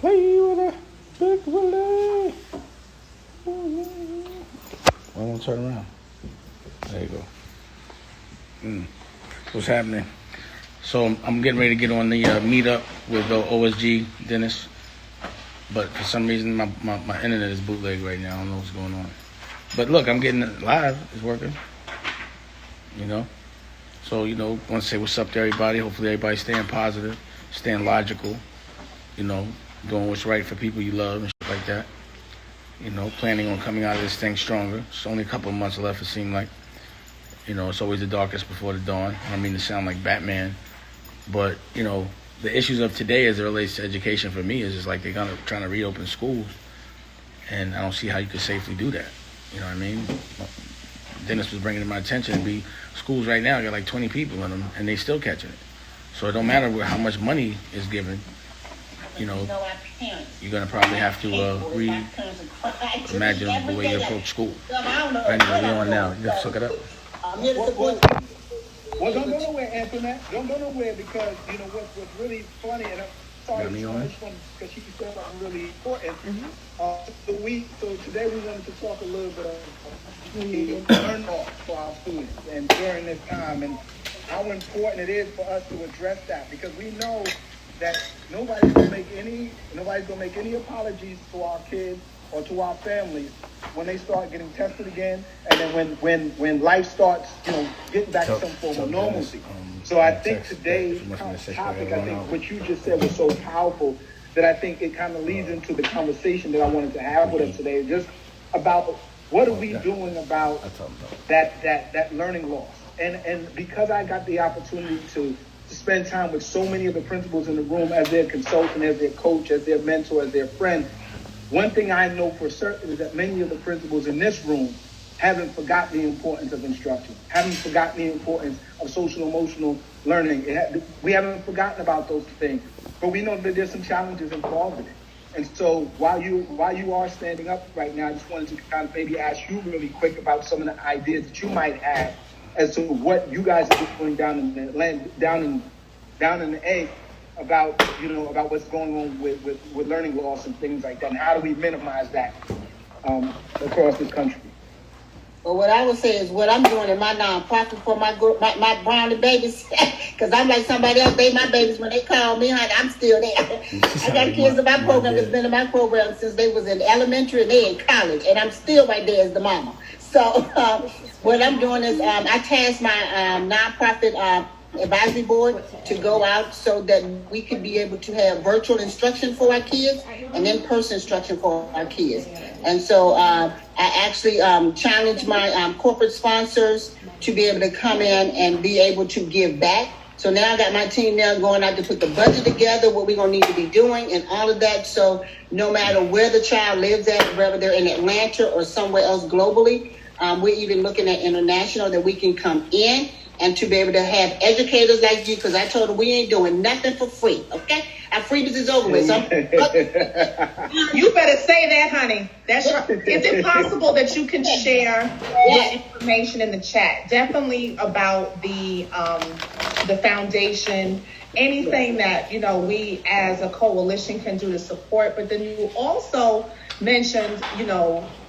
Play with a big Willie. I won't turn around. There you go. What's happening? So I'm getting ready to get on the meetup with OSG Dennis, but for some reason my internet is bootleg right now. I don't know what's going on. But look, I'm getting it live. It's working. You know. So want to say what's up to everybody. Hopefully everybody's staying positive, staying logical. Doing what's right for people you love and shit like that. Planning on coming out of this thing stronger. It's only a couple of months left, it seemed like. It's always the darkest before the dawn. I don't mean to sound like Batman, but, the issues of today as it relates to education for me is just like they're trying to reopen schools, and I don't see how you could safely do that. You know what I mean? Dennis was bringing to my attention, schools right now got like 20 people in them, and they still catching it. So it don't matter how much money is given. You're going to probably have to reimagine the way you approach school. Anyway, we're on now. You got to suck it up. Well, don't go nowhere, Antoinette. Don't go nowhere because, what's really funny, and I'm sorry for this one because she said something really important. So today we wanted to talk a little bit of learn off for our students and during this time and how important it is for us to address that because we know that nobody's gonna make any apologies to our kids or to our families when they start getting tested again, and then when life starts, getting back to some form of normalcy. So I think today's topic, I think what you just said was so powerful that I think it kind of leads into the conversation that I wanted to have with us today, just about what are we doing about that learning loss, and because I got the opportunity to spend time with so many of the principals in the room as their consultant, as their coach, as their mentor, as their friend. One thing I know for certain is that many of the principals in this room haven't forgotten the importance of instruction, haven't forgotten the importance of social emotional learning. We haven't forgotten about those things, but we know that there's some challenges involved in it. And so while you are standing up right now, I just wanted to kind of maybe ask you really quick about some of the ideas that you might have as to what you guys are doing down in the A about about what's going on with learning loss and things like that, and how do we minimize that across this country? Well, what I would say is what I'm doing in my nonprofit for my brownie babies, because I'm like somebody else. My babies, when they call me, honey, I'm still there. I got kids in my program that's been in my program since they was in elementary and they in college, and I'm still right there as the mama. So what I'm doing is I tasked my nonprofit advisory board to go out so that we could be able to have virtual instruction for our kids and in-person instruction for our kids. And so I actually challenged my corporate sponsors to be able to come in and be able to give back. So now I got my team now going out to put the budget together, what we're going to need to be doing and all of that. So no matter where the child lives at, whether they're in Atlanta or somewhere else globally, we're even looking at international that we can come in and to be able to have educators like you, because I told them we ain't doing nothing for free, okay? Our freebies is over with. So you better say that, honey. That's right. Is it possible that you can share the information in the chat? Definitely about the foundation, anything that we as a coalition can do to support. But then you also mentioned,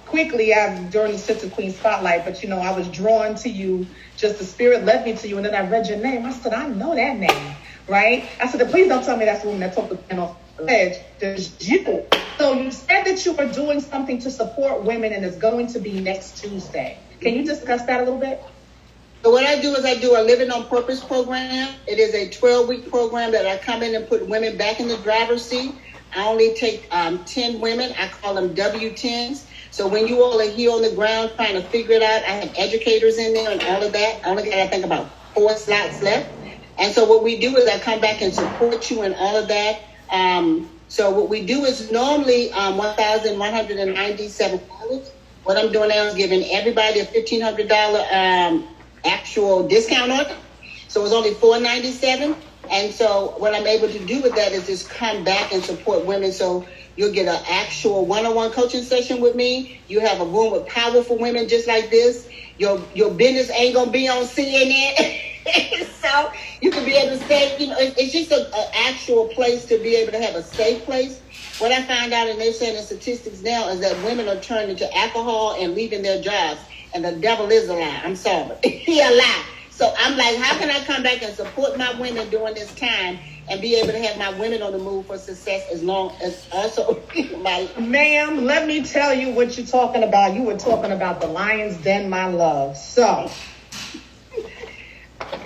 quickly during the Sister Queen Spotlight, but I was drawn to you. Just the spirit led me to you, and then I read your name. I said, I know that name, right? I said, please don't tell me that's the woman that took the pen off the ledge. There's you. So you said that you are doing something to support women, and it's going to be next Tuesday. Can you discuss that a little bit? So what I do is I do a Living on Purpose program. It is a 12-week program that I come in and put women back in the driver's seat. I only take 10 women. I call them W10s. So when you all are here on the ground trying to figure it out, I have educators in there and all of that. I only got, I think, about 4 slots left. And so what we do is I come back and support you and all of that. So what we do is normally $1,197. What I'm doing now is giving everybody a $1,500 actual discount on it. So it's only $497. And so what I'm able to do with that is just come back and support women. So you'll get an actual one-on-one coaching session with me. You have a room with powerful women just like this. Your business ain't going to be on CNN. So you can be able to stay, it's just an actual place to be able to have a safe place. What I found out, and they're saying in statistics now, is that women are turning to alcohol and leaving their jobs. And the devil is a lie. I'm sorry. He a lie. So I'm like, how can I come back and support my women during this time and be able to have my women on the move for success as long as also my... Ma'am, let me tell you what you're talking about. You were talking about the Lion's Den, my love. So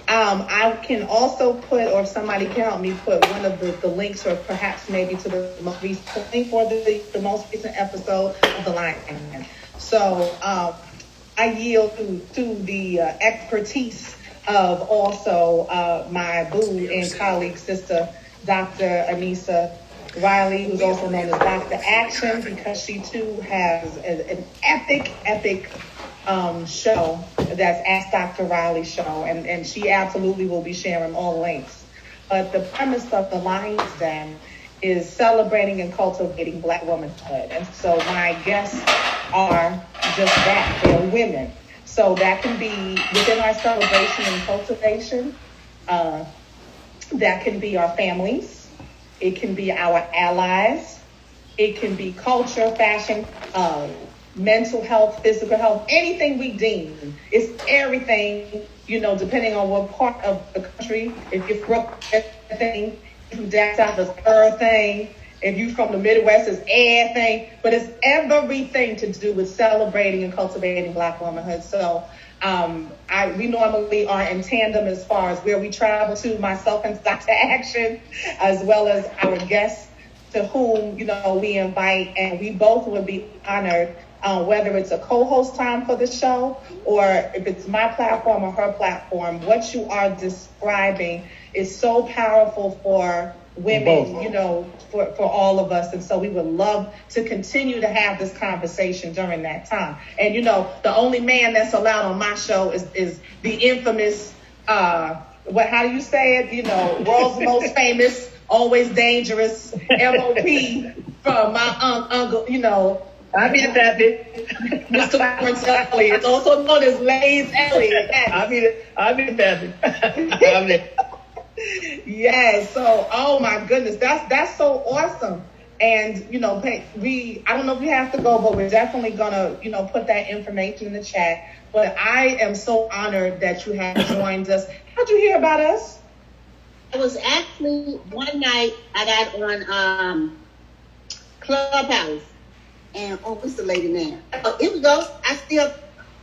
I can also put, or if somebody can help me put one of the links, or perhaps maybe to the most recent link for the most recent episode of the Lion's Den. So I yield to the expertise of also my boo and colleague, sister, Dr. Anissa Riley, who's also known as Dr. Action, because she too has an epic show that's Ask Dr. Riley show, and she absolutely will be sharing all links. But the premise of the Lion's Den is celebrating and cultivating Black womanhood. And so my guests are just that. They're women. So that can be within our celebration and cultivation. That can be our families. It can be our allies. It can be culture, fashion, mental health, physical health, anything we deem. It's everything, depending on what part of the country. If you're from everything, from down south, it's everything. If you're from the Midwest, it's everything. But it's everything to do with celebrating and cultivating Black womanhood. So we normally are in tandem as far as where we travel to, myself and Dr. Action, as well as our guests to whom, we invite. And we both would be honored, whether it's a co-host time for the show or if it's my platform or her platform. What you are describing is so powerful for women, for all of us. And so we would love to continue to have this conversation during that time. And, the only man that's allowed on my show is the infamous, how do you say it? World's most famous, always dangerous MOP from my uncle, I mean that bit. Mr. Lawrence Elliott. It's also known as Lays Elliott. I mean that. Yes. So, oh my goodness, that's so awesome. And I don't know if we have to go, but we're definitely gonna put that information in the chat. But I am so honored that you have joined us. How'd you hear about us? It was actually one night I got on Clubhouse, and what's the lady name? Oh, here we go.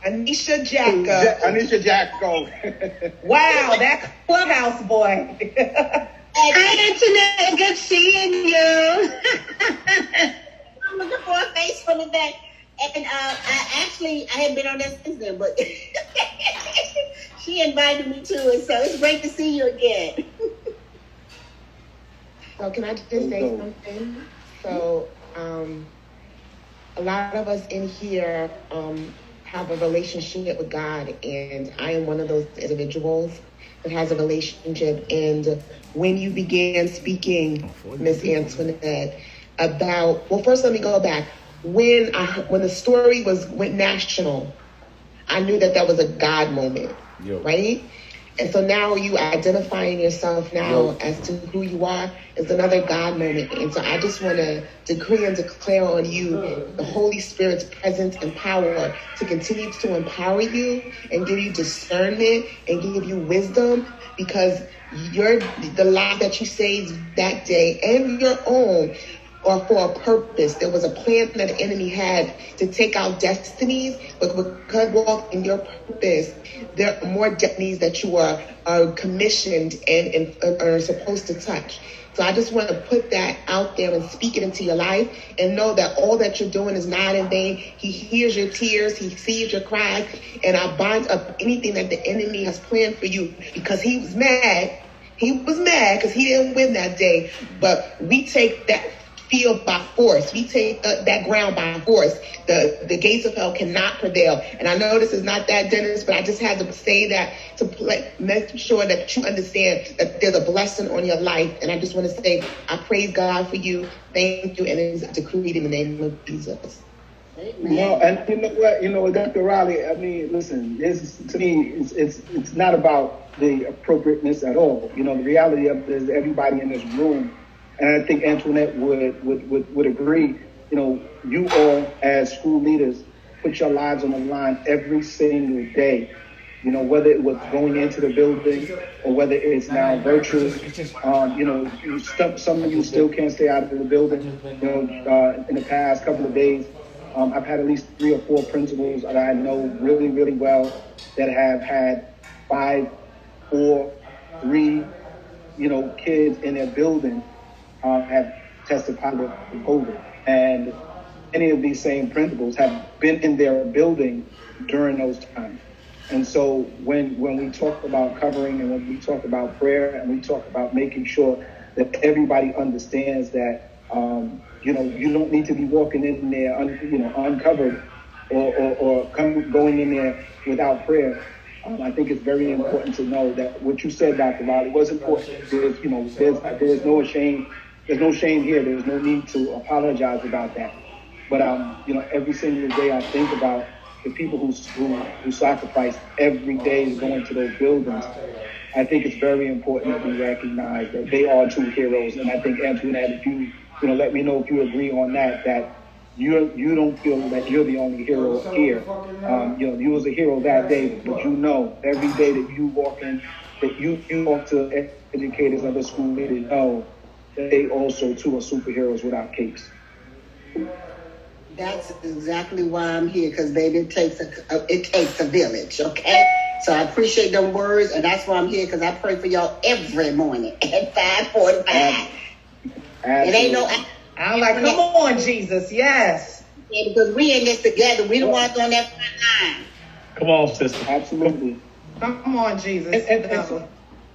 Anisha Jacko. Anisha Jacko. Wow, that Clubhouse boy. Hi, Antoinette. Good seeing you. I'm looking for a face from the back. And I had been on that since then, but she invited me to it, so it's great to see you again. So can I just say something? So a lot of us in here have a relationship with God, and I am one of those individuals that has a relationship. And when you began speaking, Miss Antoinette, about, well, first let me go back. When the story went national, I knew that was a God moment, right? And so now you identifying yourself now as to who you are is another God moment. And so I just want to decree and declare on you the Holy Spirit's presence and power to continue to empower you and give you discernment and give you wisdom, because the life that you saved that day and your own or for a purpose. There was a plan that the enemy had to take out destinies, but because walk in your purpose, there are more destinies that you are commissioned and are supposed to touch. So I just want to put that out there and speak it into your life, and know that all that you're doing is not in vain. He hears your tears. He sees your cries. And I bind up anything that the enemy has planned for you, because he was mad. He was mad because he didn't win that day. But we take that field by force. We take that ground by force. The gates of hell cannot prevail. And I know this is not that, Dennis, but I just had to say that to make sure that you understand that there's a blessing on your life. And I just want to say, I praise God for you. Thank you. And it is decreed in the name of Jesus. No, and you know what, Dr. Riley, I mean, listen, to me, it's not about the appropriateness at all. You know, the reality of it is everybody in this room, and I think Antoinette would agree, you know, you all as school leaders put your lives on the line every single day. You know, whether it was going into the building or whether it's now virtual, you know, some of you still can't stay out of the building. You know, in the past couple of days, I've had at least 3 or 4 principals that I know really, really well that have had 5, 4, 3, you know, kids in their building have tested positive for COVID. And any of these same principals have been in their building during those times. And so when we talk about covering and when we talk about prayer and we talk about making sure that everybody understands that, you know, you don't need to be walking in there, uncovered or going in there without prayer. I think it's very important to know that what you said, Dr. Riley, was important. There's, you know, there's no shame. There's no shame here. There's no need to apologize about that. But, you know, every single day I think about the people who sacrifice every day to go into those buildings. I think it's very important that we recognize that they are true heroes. And I think, Antoinette, if you let me know if you agree on that you don't feel that you're the only hero here. You know, you was a hero that day, but you know every day that you walk in, that you talk to educators, other school leaders, know that they also too are superheroes without capes. That's exactly why I'm here, because baby, it takes a village, okay? So I appreciate them words, and that's why I'm here, because I pray for y'all every morning at 5:45. It ain't no. I'm like, come on, Jesus, yes. Yeah, because we in this together. We the ones on that front line. Come on, sister. Absolutely. Come on, Jesus.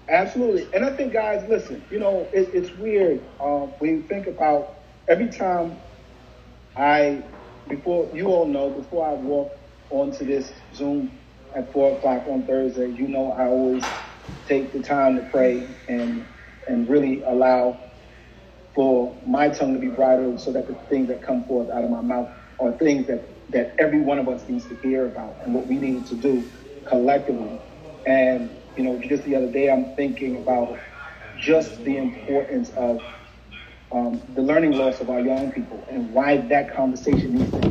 Absolutely. And I think, guys, listen, you know, it's weird when you think about every time before I walk onto this Zoom at 4 o'clock on Thursday, you know, I always take the time to pray and really allow for my tongue to be bridled so that the things that come forth out of my mouth are things that every one of us needs to hear about and what we need to do collectively. And, you know, just the other day, I'm thinking about just the importance of the learning loss of our young people and why that conversation needs to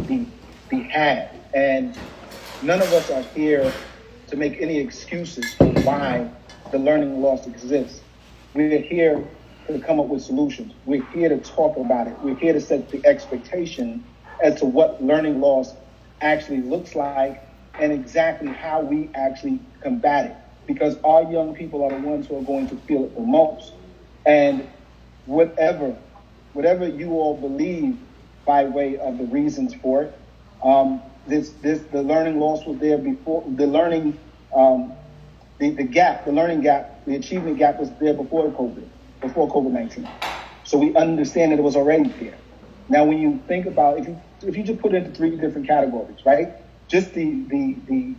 be had. And none of us are here to make any excuses for why the learning loss exists. We're here to come up with solutions. We're here to talk about it. We're here to set the expectation as to what learning loss actually looks like and exactly how we actually combat it. Because our young people are the ones who are going to feel it the most. And whatever you all believe by way of the reasons for it, the learning loss was there before. The learning, the learning gap, the achievement gap was there before COVID-19. So we understand that it was already there. Now, when you think about, if you just put it into 3 different categories, right? Just the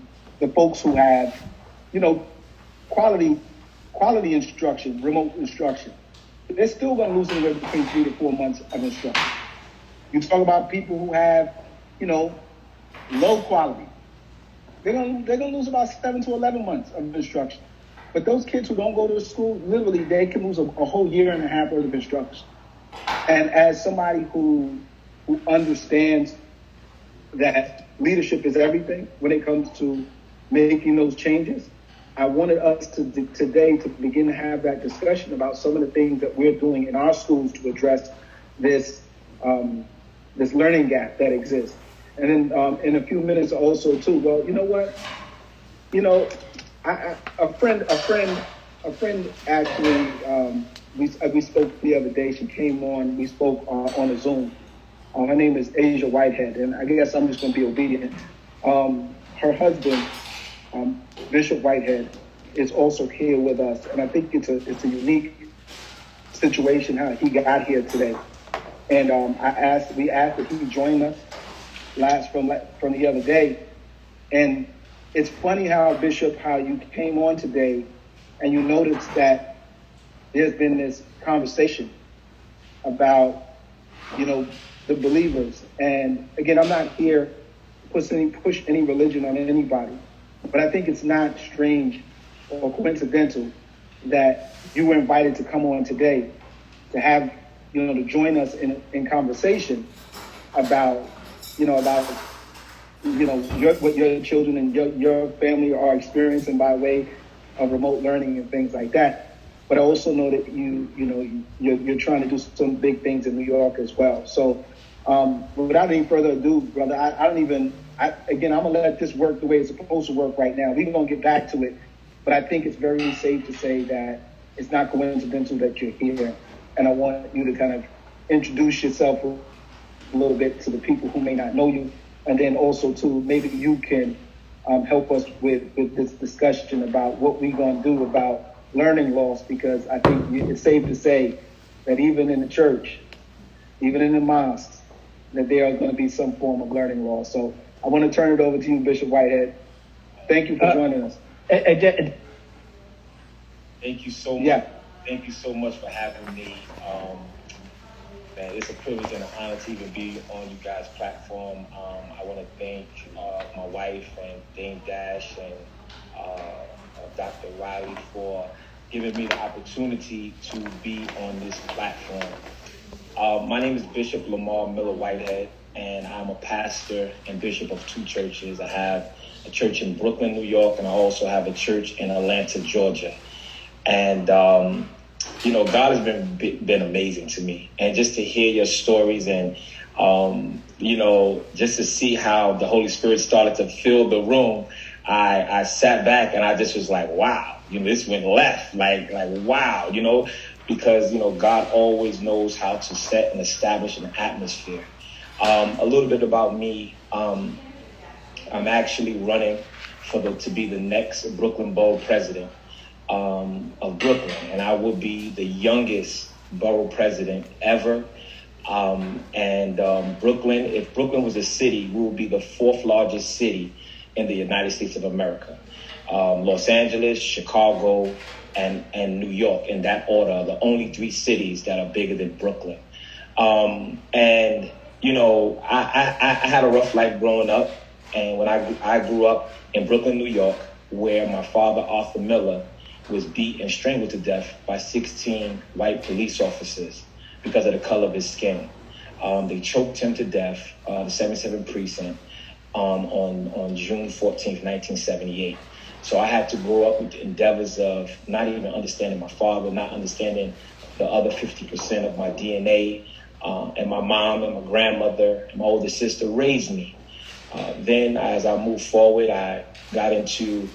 folks who have, you know, quality instruction, remote instruction, they're still going to lose anywhere between 3 to 4 months of instruction. You talk about people who have, you know, low quality. They're going to lose about 7 to 11 months of instruction. But those kids who don't go to school, literally, they can lose a whole year and a half worth of instruction. And as somebody who understands that leadership is everything when it comes to making those changes, I wanted us today to begin to have that discussion about some of the things that we're doing in our schools to address this learning gap that exists. And then in a few minutes also too, well, you know what? You know, a friend actually, we spoke the other day. She came on, we spoke on a Zoom. Her name is Asia Whitehead, and I guess I'm just going to be obedient. Her husband, Bishop Whitehead, is also here with us, and I think it's a unique situation how he got here today. And we asked if he could join us from the other day, and it's funny how, Bishop, how you came on today and you noticed that there's been this conversation about, you know, the believers. And again, I'm not here to push any religion on anybody, but I think it's not strange or coincidental that you were invited to come on today to have, to join us in conversation about, what your children and your family are experiencing by way of remote learning and things like that. But I also know that you're trying to do some big things in New York as well. So without any further ado, brother, again, I'm gonna let this work the way it's supposed to work right now. We're gonna get back to it, but I think it's very safe to say that it's not coincidental that you're here. And I want you to kind of introduce yourself a little bit to the people who may not know you. And then also, too, maybe you can help us with this discussion about what we're going to do about learning loss, because I think it's safe to say that even in the church, even in the mosques, that there are going to be some form of learning loss. So I want to turn it over to you, Bishop Whitehead. Thank you for joining us. Thank you so much. Yeah. Thank you so much for having me. Man, it's a privilege and an honor to even be on you guys' platform. I want to thank my wife and Dame Dash and Dr. Riley for giving me the opportunity to be on this platform. My name is Bishop Lamar Miller Whitehead, and I'm a pastor and bishop of two churches. I have a church in Brooklyn, New York, and I also have a church in Atlanta, Georgia. And God has been amazing to me, and just to hear your stories and just to see how the Holy Spirit started to fill the room, I sat back and I just was like, wow, this went left, like wow, because God always knows how to set and establish an atmosphere. A little bit about me. I'm actually running to be the next Brooklyn Borough president of Brooklyn, and I will be the youngest borough president ever. Brooklyn, if Brooklyn was a city, we will be the fourth largest city in the United States of America. Los Angeles, Chicago, and New York, in that order, are the only three cities that are bigger than Brooklyn. I had a rough life growing up, and when I grew up in Brooklyn, New York, where my father, Arthur Miller, was beat and strangled to death by 16 white police officers because of the color of his skin. They choked him to death, the 77th precinct, on June 14th, 1978. So I had to grow up with the endeavors of not even understanding my father, not understanding the other 50% of my DNA, and my mom and my grandmother and my older sister raised me. Then as I moved forward, I got into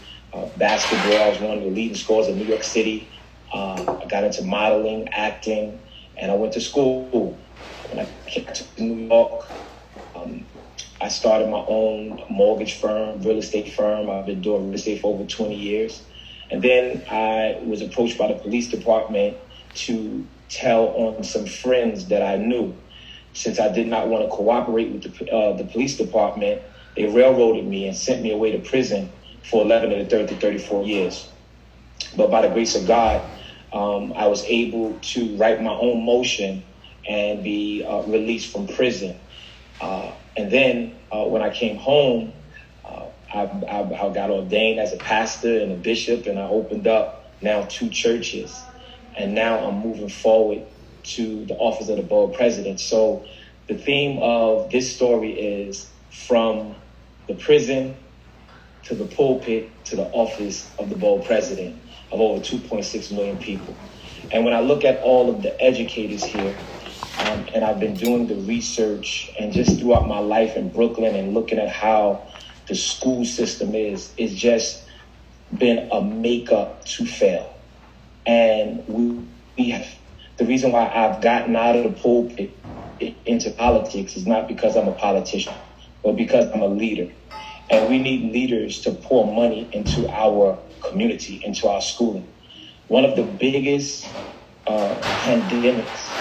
basketball. I was one of the leading scorers in New York City. I got into modeling, acting, and I went to school. When I came to New York, I started my own mortgage firm, real estate firm. I've been doing real estate for over 20 years. And then I was approached by the police department to tell on some friends that I knew. Since I did not want to cooperate with the police department, they railroaded me and sent me away to prison for 11 of the 30 to 34 years. But by the grace of God, I was able to write my own motion and be released from prison. And then when I came home, I got ordained as a pastor and a bishop, and I opened up now 2 churches. And now I'm moving forward to the office of the borough president. So the theme of this story is from the prison to the pulpit to the office of the borough president of over 2.6 million people. And when I look at all of the educators here, and I've been doing the research and just throughout my life in Brooklyn and looking at how the school system is, it's just been a makeup to fail. And we have, the reason why I've gotten out of the pulpit into politics is not because I'm a politician, but because I'm a leader. And we need leaders to pour money into our community, into our schooling. One of the biggest pandemics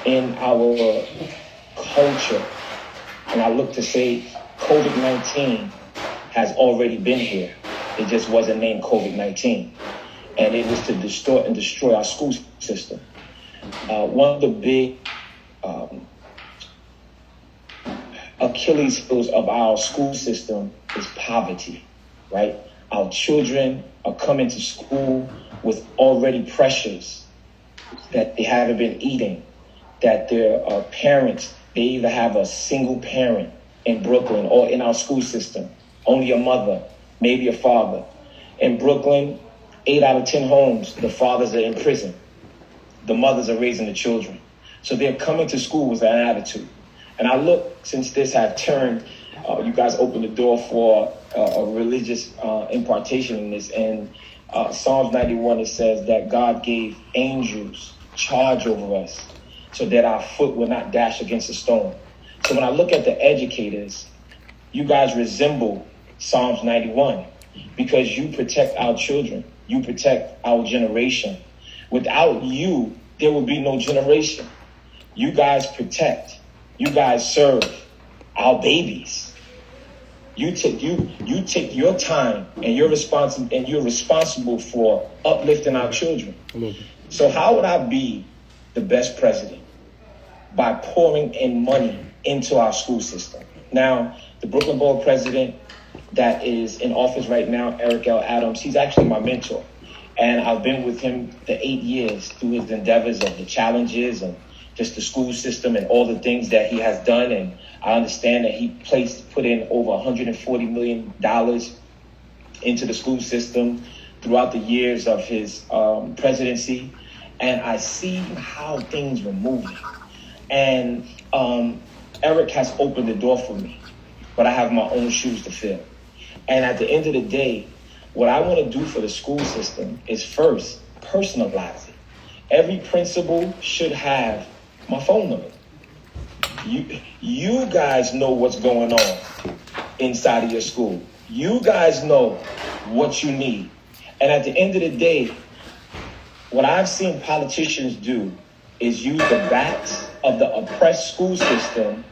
in our culture, and I look to say COVID-19 has already been here. It just wasn't named COVID-19. And it was to distort and destroy our school system. One of the big Achilles heels of our school system is poverty, right? Our children are coming to school with already pressures that they haven't been eating, that their parents, they either have a single parent in Brooklyn or in our school system, only a mother, maybe a father. In Brooklyn, 8 out of 10 homes, the fathers are in prison. The mothers are raising the children. So they're coming to school with that attitude. And I look, since this had turned, you guys opened the door for a religious impartation in this. And Psalms 91, it says that God gave angels charge over us so that our foot will not dash against a stone. So when I look at the educators, you guys resemble Psalms 91 because you protect our children. You protect our generation. Without you, there will be no generation. You guys protect. You guys serve our babies. You take your time and you're responsible for uplifting our children. So how would I be the best president? By pouring in money into our school system. Now, the Brooklyn Board president that is in office right now, Eric L. Adams, he's actually my mentor. And I've been with him the 8 years through his endeavors of the challenges and just the school system and all the things that he has done. And I understand that he put in over $140 million into the school system throughout the years of his presidency. And I see how things were moving. And Eric has opened the door for me, but I have my own shoes to fill. And at the end of the day, what I want to do for the school system is first personalize it. Every principal should have my phone number. You guys know what's going on inside of your school. You guys know what you need. And at the end of the day, what I've seen politicians do is use the backs of the oppressed school system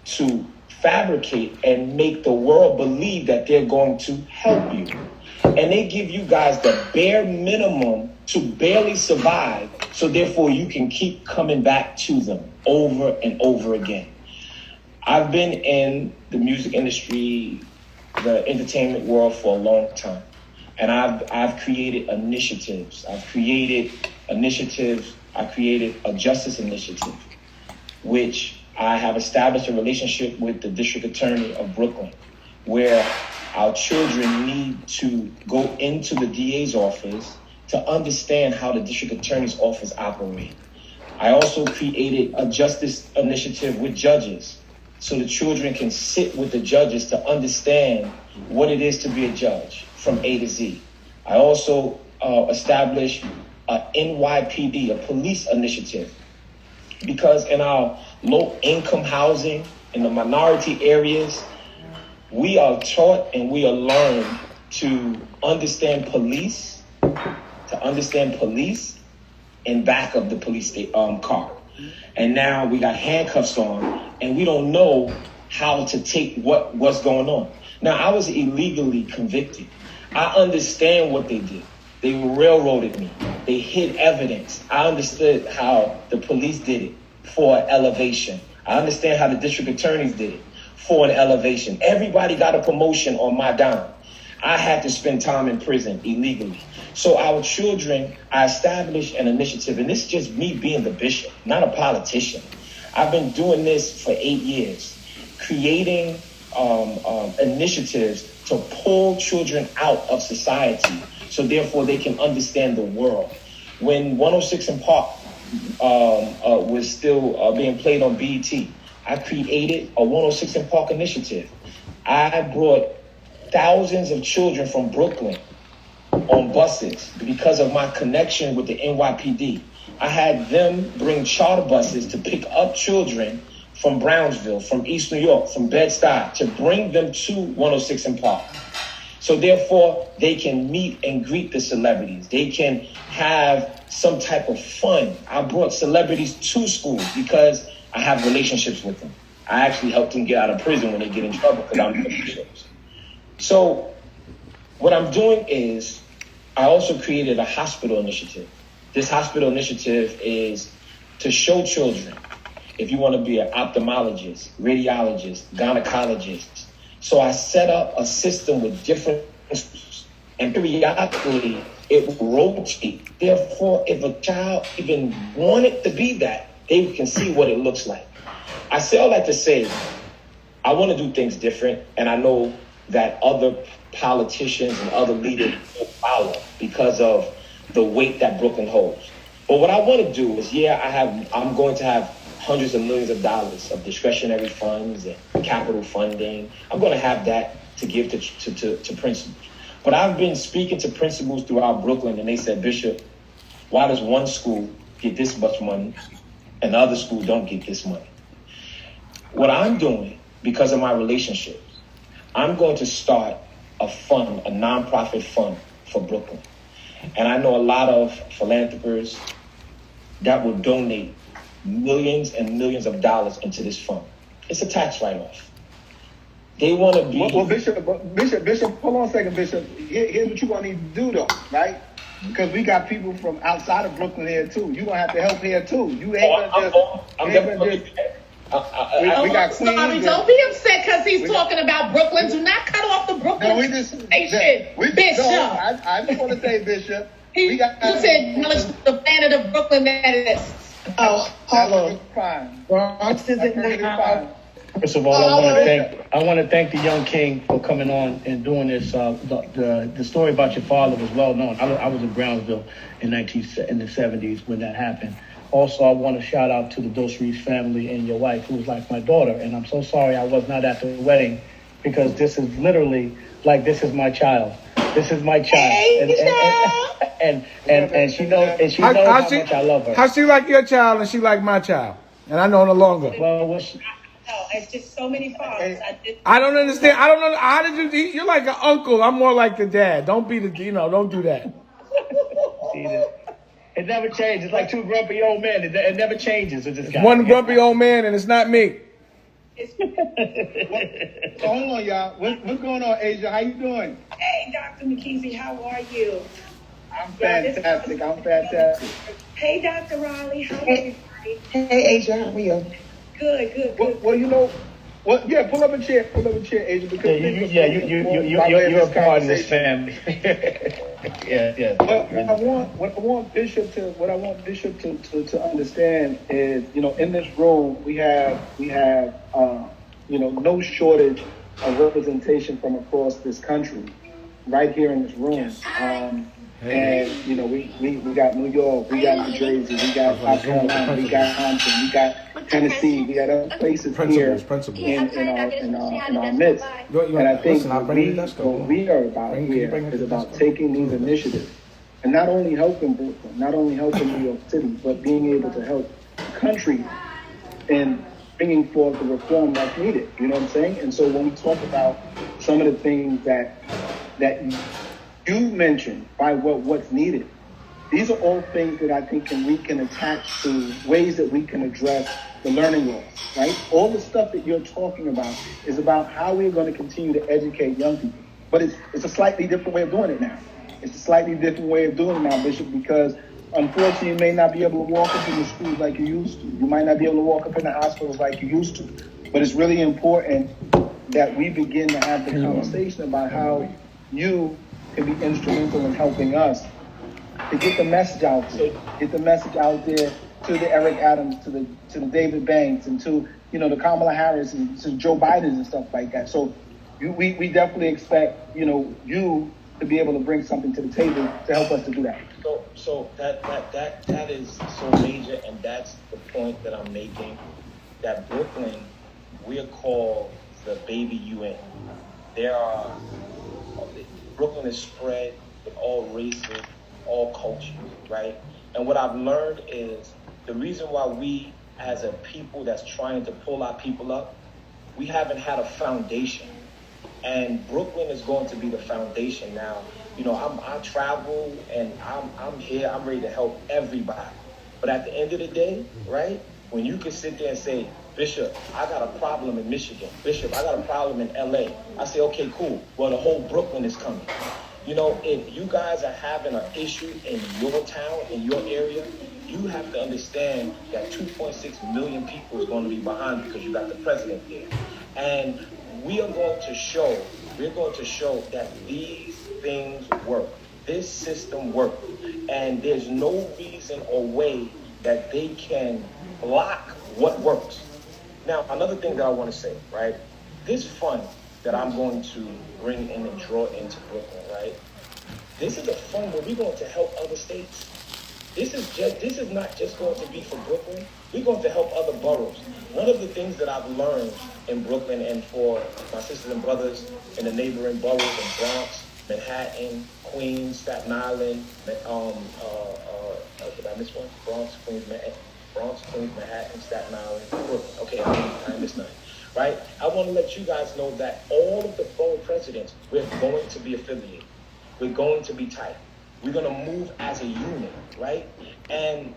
to fabricate and make the world believe that they're going to help you. And they give you guys the bare minimum to barely survive, so therefore you can keep coming back to them over and over again. I've been in the music industry, the entertainment world for a long time. And I've created initiatives. I created a justice initiative, which I have established a relationship with the district attorney of Brooklyn, where our children need to go into the DA's office to understand how the district attorney's office operates. I also created a justice initiative with judges, so the children can sit with the judges to understand what it is to be a judge from A to Z. I also established a NYPD, a police initiative, because in our low-income housing, in the minority areas, we are taught and we are learned to understand police, in back of the police car. And now we got handcuffs on and we don't know how to take what's going on. Now, I was illegally convicted. I understand what they did. They railroaded me. They hid evidence. I understood how the police did it for an elevation. I understand how the district attorneys did it for an elevation. Everybody got a promotion on my dime. I had to spend time in prison illegally. So our children, I established an initiative, and this is just me being the bishop, not a politician. I've been doing this for 8 years, creating initiatives to pull children out of society so therefore they can understand the world. When 106 in Park was still being played on BET, I created a 106 in Park initiative. I brought thousands of children from Brooklyn on buses because of my connection with the NYPD. I had them bring charter buses to pick up children from Brownsville, from East New York, from Bed-Stuy, to bring them to 106 in Park. So therefore, they can meet and greet the celebrities. They can have some type of fun. I brought celebrities to school because I have relationships with them. I actually helped them get out of prison when they get in trouble because I'm doing shows. So what I'm doing is I also created a hospital initiative. This hospital initiative is to show children if you want to be an ophthalmologist, radiologist, gynecologist. So I set up a system with different schools, and periodically it will rotate. Therefore, if a child even wanted to be that, they can see what it looks like. I say all that to say, I want to do things different, and I know that other politicians and other leaders will follow because of the weight that Brooklyn holds. But what I want to do is, I'm going to have hundreds of millions of dollars of discretionary funds and capital funding. I'm going to have that to give to principals. But I've been speaking to principals throughout Brooklyn, and they said, Bishop, why does one school get this much money and the other school don't get this money? What I'm doing, because of my relationships, I'm going to start a fund, a nonprofit fund for Brooklyn. And I know a lot of philanthropists that will donate millions and millions of dollars into this fund. It's a tax write-off. They want to be... Well, Bishop, hold on a second, Bishop. Here's what you're going to need to do, though, right? Because we got people from outside of Brooklyn here, too. You're going to have to help here, too. You ain't going to just... We got Queens. Sorry, don't be upset because he's talking about Brooklyn. Do not cut off the Brooklyn station, Bishop. No, I just want to say, Bishop. He said the planet of Brooklyn that is. Oh, hello. Fine. Bronx is in the house. First of all, I want to thank the young king for coming on and doing this. The story about your father was well known. I was in Brownsville in the 70s when that happened. Also, I want to shout out to the Dos Reeves family and your wife, who was like my daughter. And I'm so sorry I was not at the wedding, because this is literally like, this is my child. This is my child. Hey, and she knows how much I love her. How she like your child and she like my child? And I know no longer. Well, No, it's just so many fathers. I don't understand. I don't know. How did you? You're like an uncle. I'm more like the dad. Don't be the. Don't do that. It never changes. It's like two grumpy old men. It never changes. It's just One grumpy old man, and it's not me. So hold on, y'all. What's going on, Asia? How you doing? Hey, Dr. McKeezy, how are you? I'm fantastic. Hey, Dr. Riley, how are you? Hey, Asia, how are you? Good. Well, pull up a chair, Asia, because you're a part of this family. yeah. What I want Bishop to understand is, in this room we have no shortage of representation from across this country, right here in this room. Yes. And we got New York, we got New Jersey, we got South Carolina, we got Compton, we got Tennessee, we got other places here in our midst. And I think what we are about here is about taking these initiatives and not only helping Brooklyn, not only helping New York City, but being able to help the country in bringing forth the reform that's needed. You know what I'm saying? And so when we talk about some of the things that you mentioned by what's needed, these are all things that I think we can attach to ways that we can address the learning loss, right? All the stuff that you're talking about is about how we're going to continue to educate young people. But it's a slightly different way of doing it now. It's a slightly different way of doing it now, Bishop, because unfortunately you may not be able to walk up in the schools like you used to. You might not be able to walk up in the hospitals like you used to. But it's really important that we begin to have the conversation about how you can be instrumental in helping us to get the message out there. Get the message out there to the Eric Adams, to the David Banks, and to the Kamala Harris and to Joe Biden and stuff like that. So we definitely expect you to be able to bring something to the table to help us to do that. So that is so major, and that's the point that I'm making. That Brooklyn, we are called the baby UN. Brooklyn is spread with all races, all cultures, right? And what I've learned is the reason why we, as a people that's trying to pull our people up, we haven't had a foundation. And Brooklyn is going to be the foundation now. I travel and I'm here, I'm ready to help everybody. But at the end of the day, right, when you can sit there and say, Bishop, I got a problem in Michigan. Bishop, I got a problem in LA. I say, okay, cool. Well, the whole Brooklyn is coming. If you guys are having an issue in your town, in your area, you have to understand that 2.6 million people is going to be behind because you got the president there. And we're going to show that these things work. This system works. And there's no reason or way that they can block what works. Now, another thing that I want to say, right? This fund that I'm going to bring in and draw into Brooklyn, right? This is a fund where we're going to help other states. This is not just going to be for Brooklyn. We're going to help other boroughs. One of the things that I've learned in Brooklyn and for my sisters and brothers in the neighboring boroughs in Bronx, Manhattan, Queens, Staten Island, did I miss one? Bronx, Queens, Manhattan, Staten Island, Brooklyn. Okay, I missed none. Right? I want to let you guys know that all of the borough presidents, we're going to be affiliated. We're going to be tight. We're going to move as a unit, right? And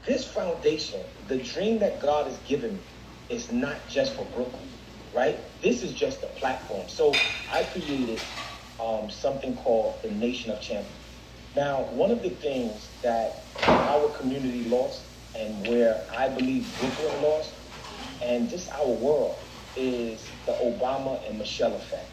this foundation, the dream that God has given me, is not just for Brooklyn, right? This is just a platform. So I created something called the Nation of Champions. Now, one of the things that our community lost and where I believe Brooklyn lost and just our world is the Obama and Michelle effect.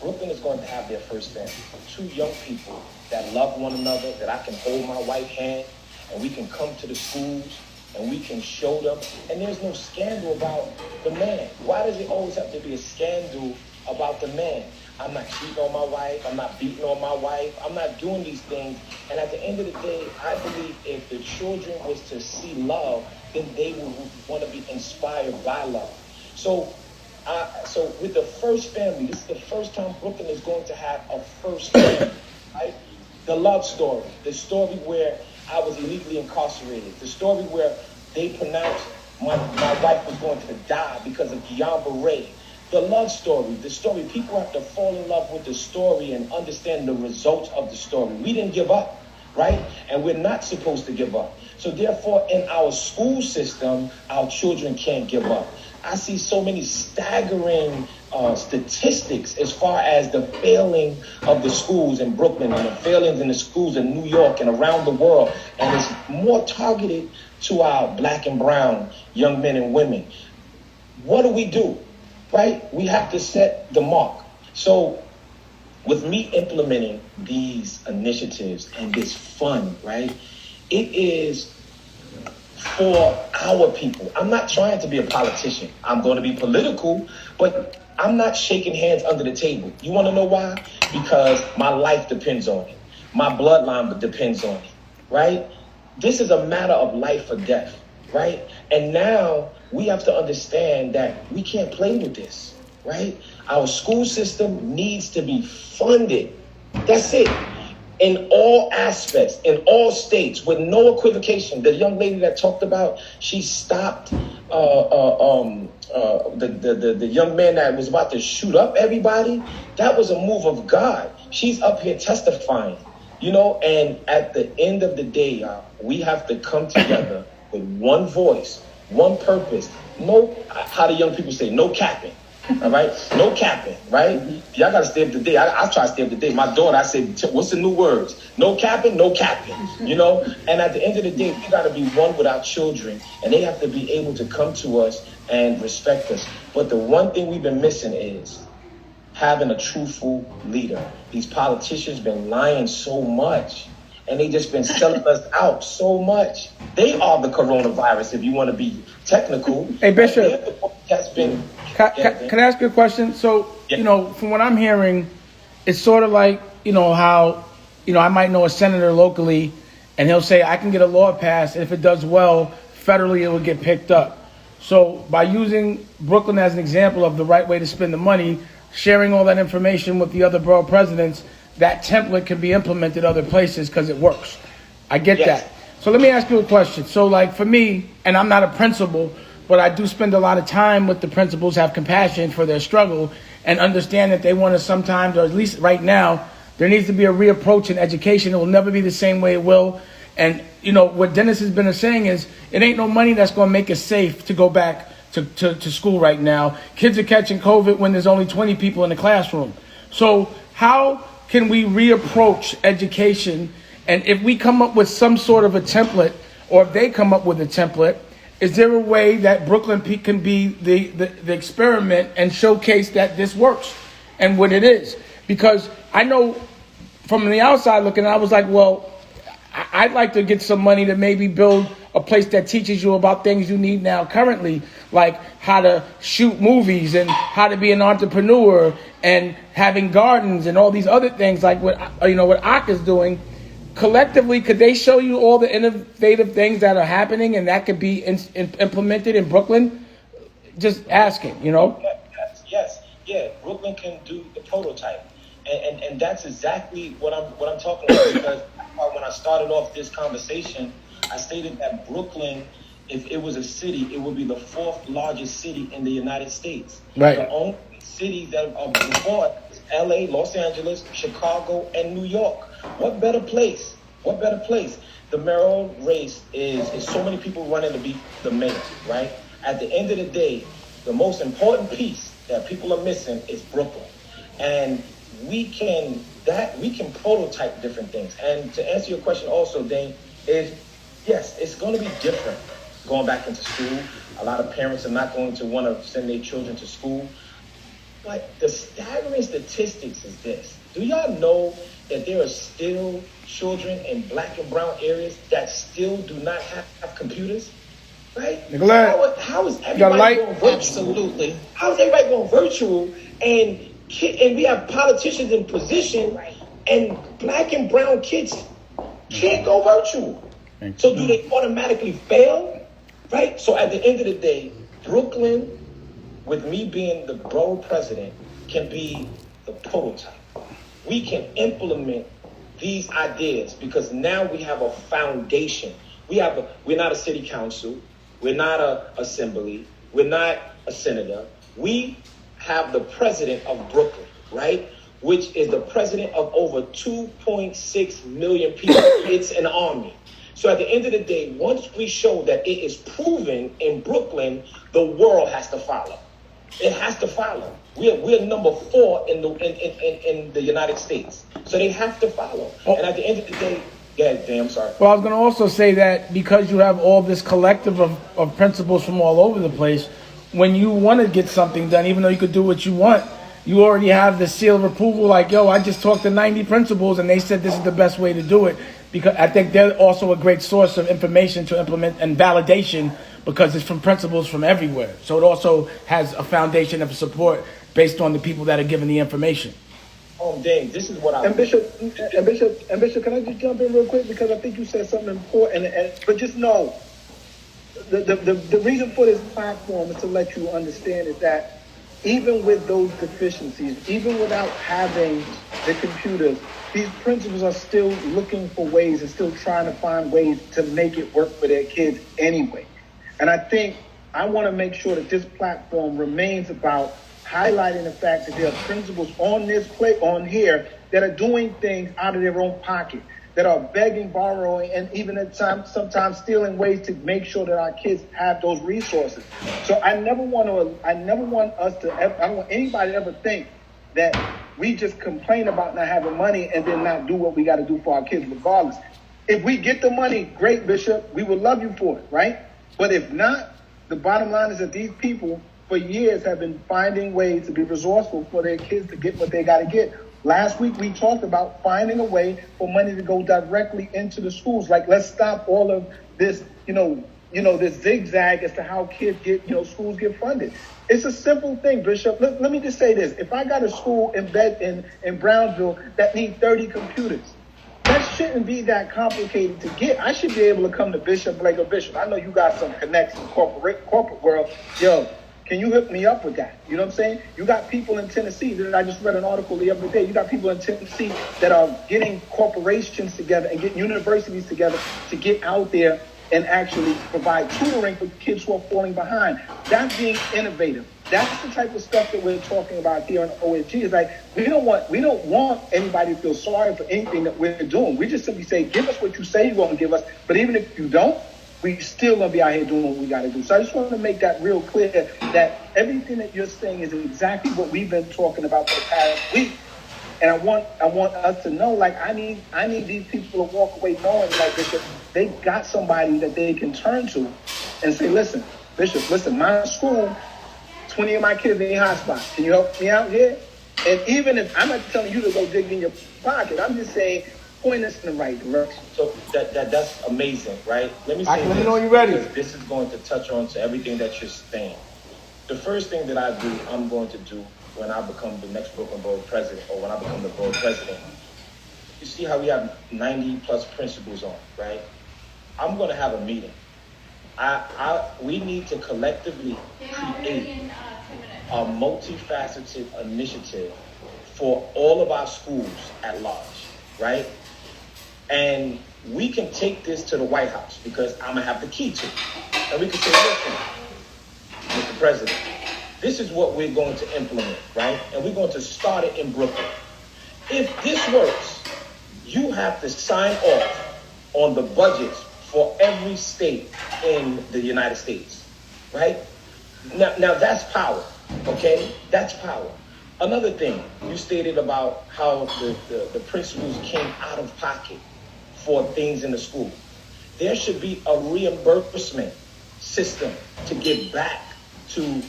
Brooklyn is going to have their first family. Two young people that love one another, that I can hold my wife's hand, and we can come to the schools, and we can show them. And there's no scandal about the man. Why does it always have to be a scandal about the man? I'm not cheating on my wife. I'm not beating on my wife. I'm not doing these things. And at the end of the day, I believe if the children was to see love, then they would want to be inspired by love. So with the first family, this is the first time Brooklyn is going to have a first family, right? The love story, the story where I was illegally incarcerated, the story where they pronounced my wife was going to die because of Guillain-Barré. The love story, the story, people have to fall in love with the story and understand the results of the story. We didn't give up, right? And we're not supposed to give up. So therefore, in our school system, our children can't give up. I see so many staggering statistics as far as the failing of the schools in Brooklyn and the failings in the schools in New York and around the world. And it's more targeted to our black and brown young men and women. What do? Right? We have to set the mark. So with me implementing these initiatives and this fund, right, it is for our people. I'm not trying to be a politician. I'm going to be political, but I'm not shaking hands under the table. You want to know why? Because my life depends on it. My bloodline depends on it, right? This is a matter of life or death, right? And now we have to understand that we can't play with this, right? Our school system needs to be funded. That's it. In all aspects, in all states, with no equivocation. The young lady that talked about, she stopped the young man that was about to shoot up everybody. That was a move of God. She's up here testifying, and at the end of the day, we have to come together with one voice, one purpose. No, how the young people say, no capping. All right, no capping, right? Y'all gotta stay up to date. I try to stay up to date. My daughter, I said, what's the new words? No capping, no capping. And at the end of the day, we gotta be one with our children, and they have to be able to come to us and respect us. But the one thing we've been missing is having a truthful leader. These politicians been lying so much, and they just been selling us out so much. They are the coronavirus, if you want to be technical. Hey, Bishop. That's been. Can I ask you a question? So, from what I'm hearing, it's sort of like, how, I might know a senator locally, and he'll say, I can get a law passed, and if it does well, federally it will get picked up. So by using Brooklyn as an example of the right way to spend the money, sharing all that information with the other borough presidents, that template can be implemented other places because it works. I get that. So let me ask you a question. So like for me, and I'm not a principal, but I do spend a lot of time with the principals, have compassion for their struggle, and understand that they want to sometimes, or at least right now, there needs to be a reapproach in education. It will never be the same way it will. And, what Dennis has been saying is, it ain't no money that's going to make it safe to go back to school right now. Kids are catching COVID when there's only 20 people in the classroom. So how can we reapproach education? And if we come up with some sort of a template, or if they come up with a template, is there a way that Brooklyn can be the experiment and showcase that this works and what it is? Because I know from the outside looking, I was like, well, I'd like to get some money to maybe build a place that teaches you about things you need now currently, like how to shoot movies and how to be an entrepreneur and having gardens and all these other things, like what Ak is doing. Collectively, could they show you all the innovative things that are happening and that could be implemented in Brooklyn? Just asking, Yes. Brooklyn can do the prototype, and that's exactly what I'm talking about. Because when I started off this conversation, I stated that Brooklyn, if it was a city, it would be the 4th largest city in the United States. Right. The only cities that are before is LA, Los Angeles, Chicago, and New York. What better place? The mayoral race is so many people running to be the mayor, right? At the end of the day, the most important piece that people are missing is Brooklyn. And we can prototype different things. And to answer your question also, Dane, is yes, it's going to be different going back into school. A lot of parents are not going to want to send their children to school. But the staggering statistics is this. Do y'all know that there are still children in black and brown areas that still do not have computers? Right? How is everybody going virtual? Absolutely. How is everybody going virtual? And we have politicians in position, and black and brown kids can't go virtual. So do they automatically fail? Right? So at the end of the day, Brooklyn, with me being the borough president, can be the prototype. We can implement these ideas because now we have a foundation. We're not a city council. We're not an assembly. We're not a senator. We have the president of Brooklyn, right? Which is the president of over 2.6 million people. It's an army. So at the end of the day, once we show that it is proven in Brooklyn, the world has to follow. It has to follow. We're number 4 in the United States. So they have to follow. Oh. And at the end of the day, I'm sorry. Well, I was going to also say that because you have all this collective of principles from all over the place, when you want to get something done, even though you could do what you want, you already have the seal of approval. Like, I just talked to 90 principals and they said this is the best way to do it. Because I think they're also a great source of information to implement and validation because it's from principals from everywhere. So it also has a foundation of support based on the people that are giving the information. Oh, dang, this is what I... And Bishop, can I just jump in real quick? Because I think you said something important. But just know, the reason for this platform is to let you understand is that even with those deficiencies, even without having the computers, these principals are still looking for ways and still trying to find ways to make it work for their kids anyway. And I think I want to make sure that this platform remains about highlighting the fact that there are principals on here that are doing things out of their own pocket, that are begging, borrowing, and even at times, sometimes stealing ways to make sure that our kids have those resources. So I don't want anybody to ever think that we just complain about not having money and then not do what we got to do for our kids regardless. If we get the money, great, Bishop, we would love you for it, right? But if not, the bottom line is that these people for years have been finding ways to be resourceful for their kids to get what they got to get. Last week, we talked about finding a way for money to go directly into the schools. Like, let's stop all of this, this zigzag as to how kids get, schools get funded. It's a simple thing, Bishop. Let me just say this. If I got a school in Brownsville that needs 30 computers, that shouldn't be that complicated to get. I should be able to come to Bishop Blake, Bishop, I know you got some connects in corporate world. Yo, can you hook me up with that? You know what I'm saying? You got people in Tennessee that I just read an article the other day. You got people in Tennessee that are getting corporations together and getting universities together to get out there and actually provide tutoring for kids who are falling behind. That's being innovative. That's the type of stuff that we're talking about here on OSG. It's like we don't want anybody to feel sorry for anything that we're doing. We just simply say, give us what you say you're going to give us. But even if you don't, we still going to be out here doing what we got to do. So I just want to make that real clear that everything that you're saying is exactly what we've been talking about for the past week. And I want us to know, like, I need these people to walk away knowing, like, Bishop, they got somebody that they can turn to and say, listen, Bishop, listen, my school, 20 of my kids in hotspot. Can you help me out here? And even if I'm not telling you to go dig in your pocket, I'm just saying, point us in the right direction. So that's amazing, right? Let me say Let me this, know when you're ready. because this is going to touch on to everything that you're saying. The first thing that I'm going to do when I become the next Brooklyn Borough president, or when I become the borough president, you see how we have 90 plus principals on, right? I'm going to have a meeting. We need to collectively create a multifaceted initiative for all of our schools at large, right? And we can take this to the White House, because I'm going to have the key to it. And we can say, listen, Mr. President, this is what we're going to implement, right? And we're going to start it in Brooklyn. If this works, you have to sign off on the budgets for every state in the United States, right? Now that's power, okay? That's power. Another thing, you stated about how the principals came out of pocket for things in the school. There should be a reimbursement system to give back to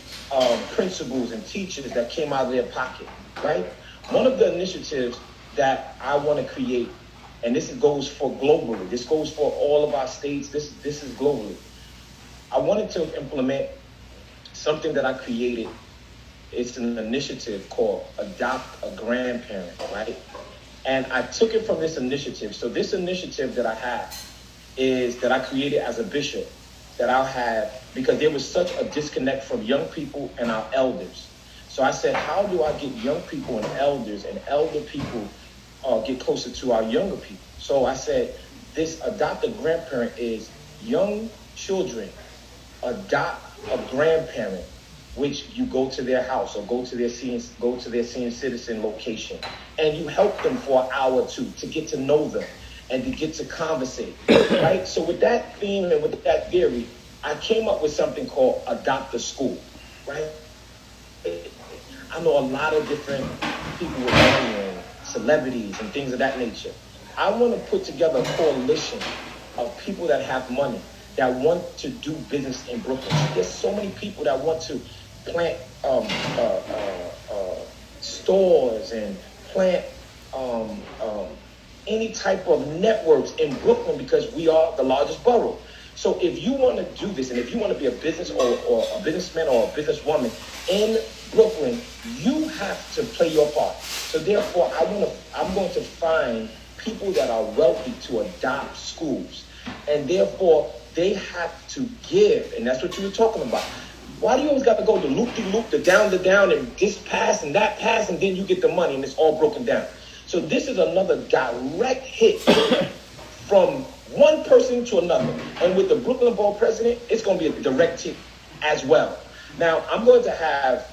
principals and teachers that came out of their pocket, right? One of the initiatives that I want to create, and this goes for globally, this goes for all of our states, this is globally. I wanted to implement something that I created. It's an initiative called Adopt a Grandparent, right? And I took it from this initiative. So this initiative that I have is that I created as a bishop, that I'll have, because there was such a disconnect from young people and our elders. So I said, how do I get young people and elder people get closer to our younger people? So I said, this Adopt a Grandparent is young children adopt a grandparent, which you go to their house or go to their senior citizen location, and you help them for an hour or two to get to know them and to get to conversate, right? So with that theme and with that theory, I came up with something called Adopt a School, right? I know a lot of different people with money and celebrities and things of that nature. I want to put together a coalition of people that have money, that want to do business in Brooklyn. There's so many people that want to plant stores and plant any type of networks in Brooklyn, because we are the largest borough. So if you want to do this, and if you want to be a business or a businessman or a businesswoman in Brooklyn, you have to play your part. So therefore, I'm going to find people that are wealthy to adopt schools, and therefore they have to give, and that's what you were talking about. Why do you always got to go the loop-de-loop, the down, and this pass and that pass, and then you get the money and it's all broken down? So this is another direct hit from one person to another. And with the Brooklyn Borough president, it's going to be a direct hit as well. Now, I'm going to have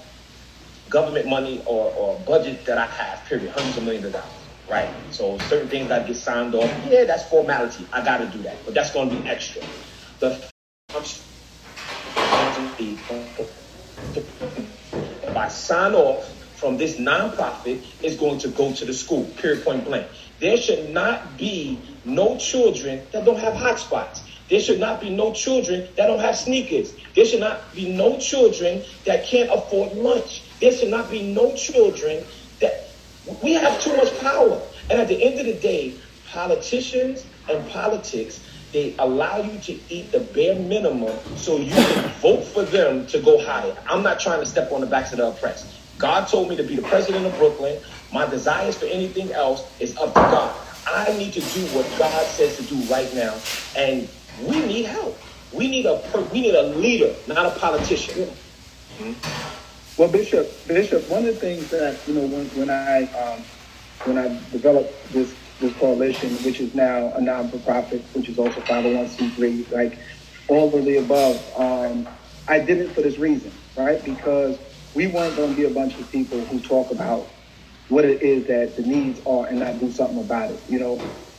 government money or budget that I have, period, hundreds of millions of dollars, right? So certain things that get signed off, yeah, that's formality. I got to do that, but that's going to be extra. If I sign off from this nonprofit, is going to go to the school, period, point blank. There should not be no children that don't have hotspots. There should not be no children that don't have sneakers. There should not be no children that can't afford lunch. There should not be no children that... We have too much power. And at the end of the day, politicians and politics, they allow you to eat the bare minimum so you can vote for them to go higher. I'm not trying to step on the backs of the oppressed. God told me to be the president of Brooklyn. My desires for anything else is up to God. I need to do what God says to do right now, and we need help. We need a leader, not a politician. Well, Bishop, one of the things that when I developed this coalition, which is now a non-for-profit, which is also 501c3, like all of the above, I did it for this reason, right? Because we weren't going to be a bunch of people who talk about what it is that the needs are and not do something about it.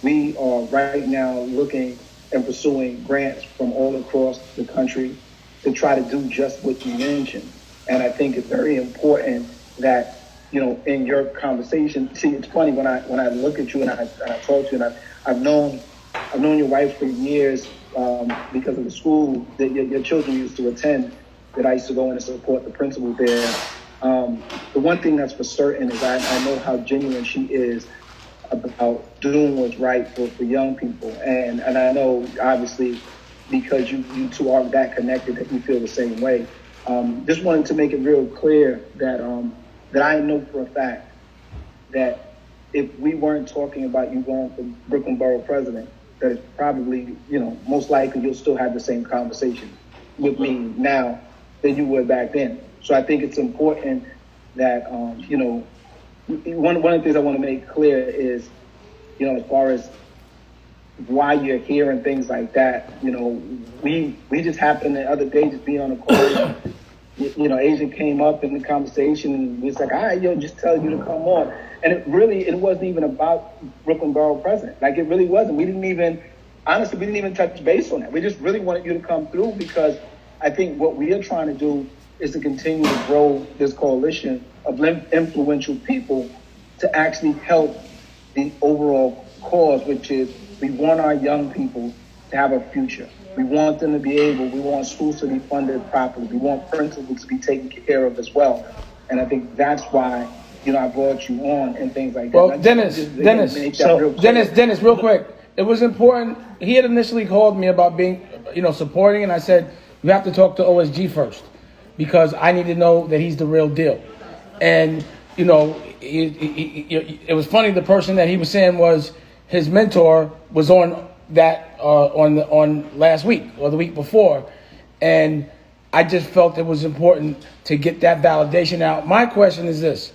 We are right now looking and pursuing grants from all across the country to try to do just what you mentioned. And I think it's very important that in your conversation. See, it's funny when I look at you and I talk to you, and I've known your wife for years because of the school that your children used to attend, that I used to go in and support the principal there. The one thing that's for certain is I know how genuine she is about doing what's right for young people. And I know, obviously, because you two are that connected, that you feel the same way. Just wanted to make it real clear that I know for a fact that if we weren't talking about you going for Brooklyn Borough President, that it's probably, most likely you'll still have the same conversation with me now than you would back then. So I think it's important that, one of the things I want to make clear is, as far as why you're here and things like that, we just happened the other day just being on a call. Asian came up in the conversation and was like, all right, just tell you to come on. And it wasn't even about Brooklyn Borough President. Like, it really wasn't. We didn't even touch base on that. We just really wanted you to come through because I think what we are trying to do is to continue to grow this coalition of influential people to actually help the overall cause, which is we want our young people to have a future. We want them to be we want schools to be funded properly. We want principals to be taken care of as well. And I think that's why, I brought you on and things like that. Well, Dennis, real quick. It was important. He had initially called me about being, supporting, and I said, you have to talk to OSG first because I need to know that he's the real deal. And, it was funny. The person that he was saying was his mentor was on that on last week or the week before, and I just felt it was important to get that validation out. My question is this: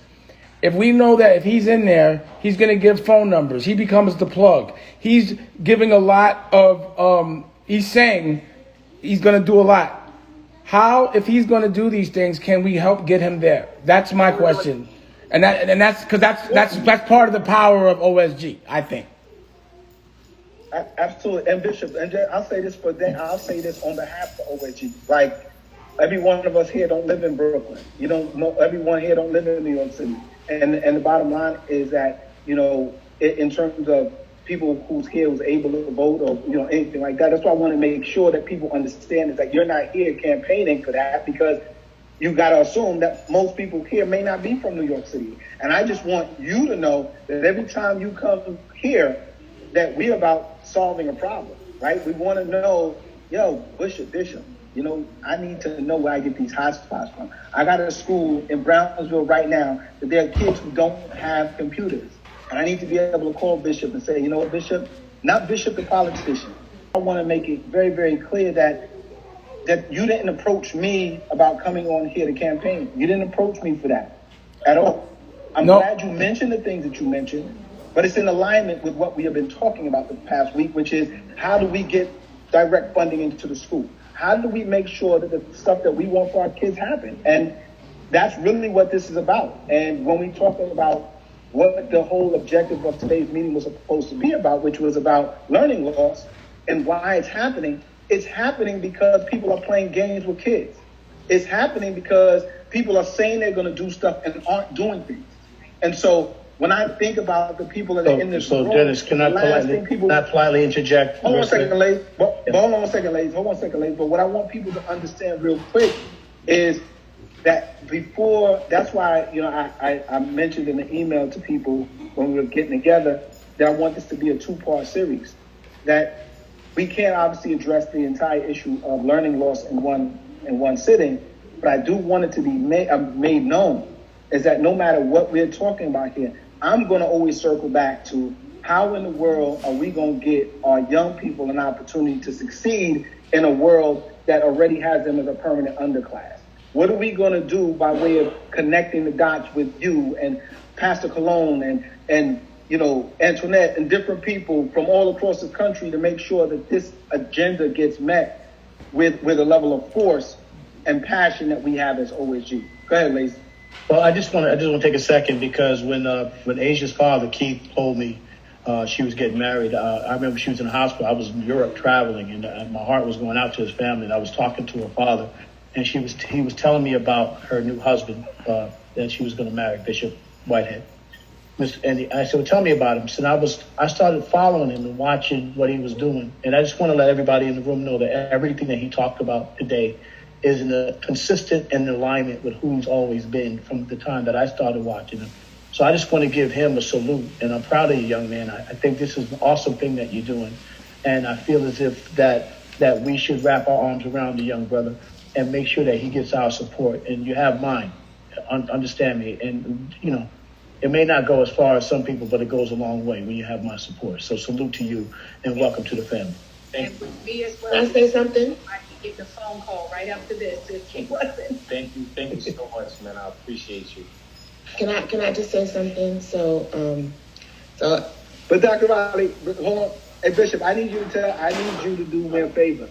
if we know that if he's in there, he's going to give phone numbers, he becomes the plug. He's giving a lot of. He's saying he's going to do a lot. How, if he's going to do these things, can we help get him there? That's my question, and that's because that's part of the power of OSG, I think. Absolutely. And Bishop, and I'll say this for them. I'll say this on behalf of OSG. Like, every one of us here don't live in Brooklyn. Everyone here don't live in New York City. And the bottom line is that, in terms of people who's here who's able to vote or, anything like that, that's why I want to make sure that people understand is that you're not here campaigning for that, because you got to assume that most people here may not be from New York City. And I just want you to know that every time you come here, that we're about solving a problem, right? We want to know, Bishop, I need to know where I get these hotspots from. I got a school in Brownsville right now that there are kids who don't have computers. And I need to be able to call Bishop and say, Bishop, not Bishop the politician. I want to make it very, very clear that you didn't approach me about coming on here to campaign. You didn't approach me for that at all. I'm glad you mentioned the things that you mentioned, but it's in alignment with what we have been talking about the past week, which is how do we get direct funding into the school? How do we make sure that the stuff that we want for our kids happen? And that's really what this is about. And when we talk about what the whole objective of today's meeting was supposed to be about, which was about learning loss and why it's happening because people are playing games with kids. It's happening because people are saying they're going to do stuff and aren't doing things. And so when I think about the people that are in this room, so Dennis, can I politely interject? Hold on a second, ladies. Hold on a second, ladies. But what I want people to understand real quick is that that's why, I mentioned in the email to people when we were getting together that I want this to be a 2-part series. That we can't obviously address the entire issue of learning loss in one sitting, but I do want it to be made known is that no matter what we're talking about here, I'm going to always circle back to how in the world are we going to get our young people an opportunity to succeed in a world that already has them as a permanent underclass? What are we going to do by way of connecting the dots with you and Pastor Cologne and Antoinette and different people from all across the country to make sure that this agenda gets met with a level of force and passion that we have as OSG? Go ahead, Lace. Well, I just want to take a second because when Asia's father, Keith, told me she was getting married, I remember she was in the hospital. I was in Europe traveling, and my heart was going out to his family. And I was talking to her father, and he was telling me about her new husband that she was going to marry, Bishop Whitehead. And I said, well, tell me about him. So I started following him and watching what he was doing. And I just want to let everybody in the room know that everything that he talked about today is consistent and in alignment with who he's always been from the time that I started watching him. So I just want to give him a salute. And I'm proud of you, young man. I think this is an awesome thing that you're doing. And I feel as if that we should wrap our arms around the young brother and make sure that he gets our support. And you have mine. Understand me. And, you know, it may not go as far as some people, but it goes a long way when you have my support. So salute to you and welcome to the family. And with me as well. Can I say something? I can get the phone call right after this if he wasn't. Thank you so much, man. I appreciate you. Can I just say something? So But Dr. Riley, hold on. Hey, Bishop, I need you to do me a favor.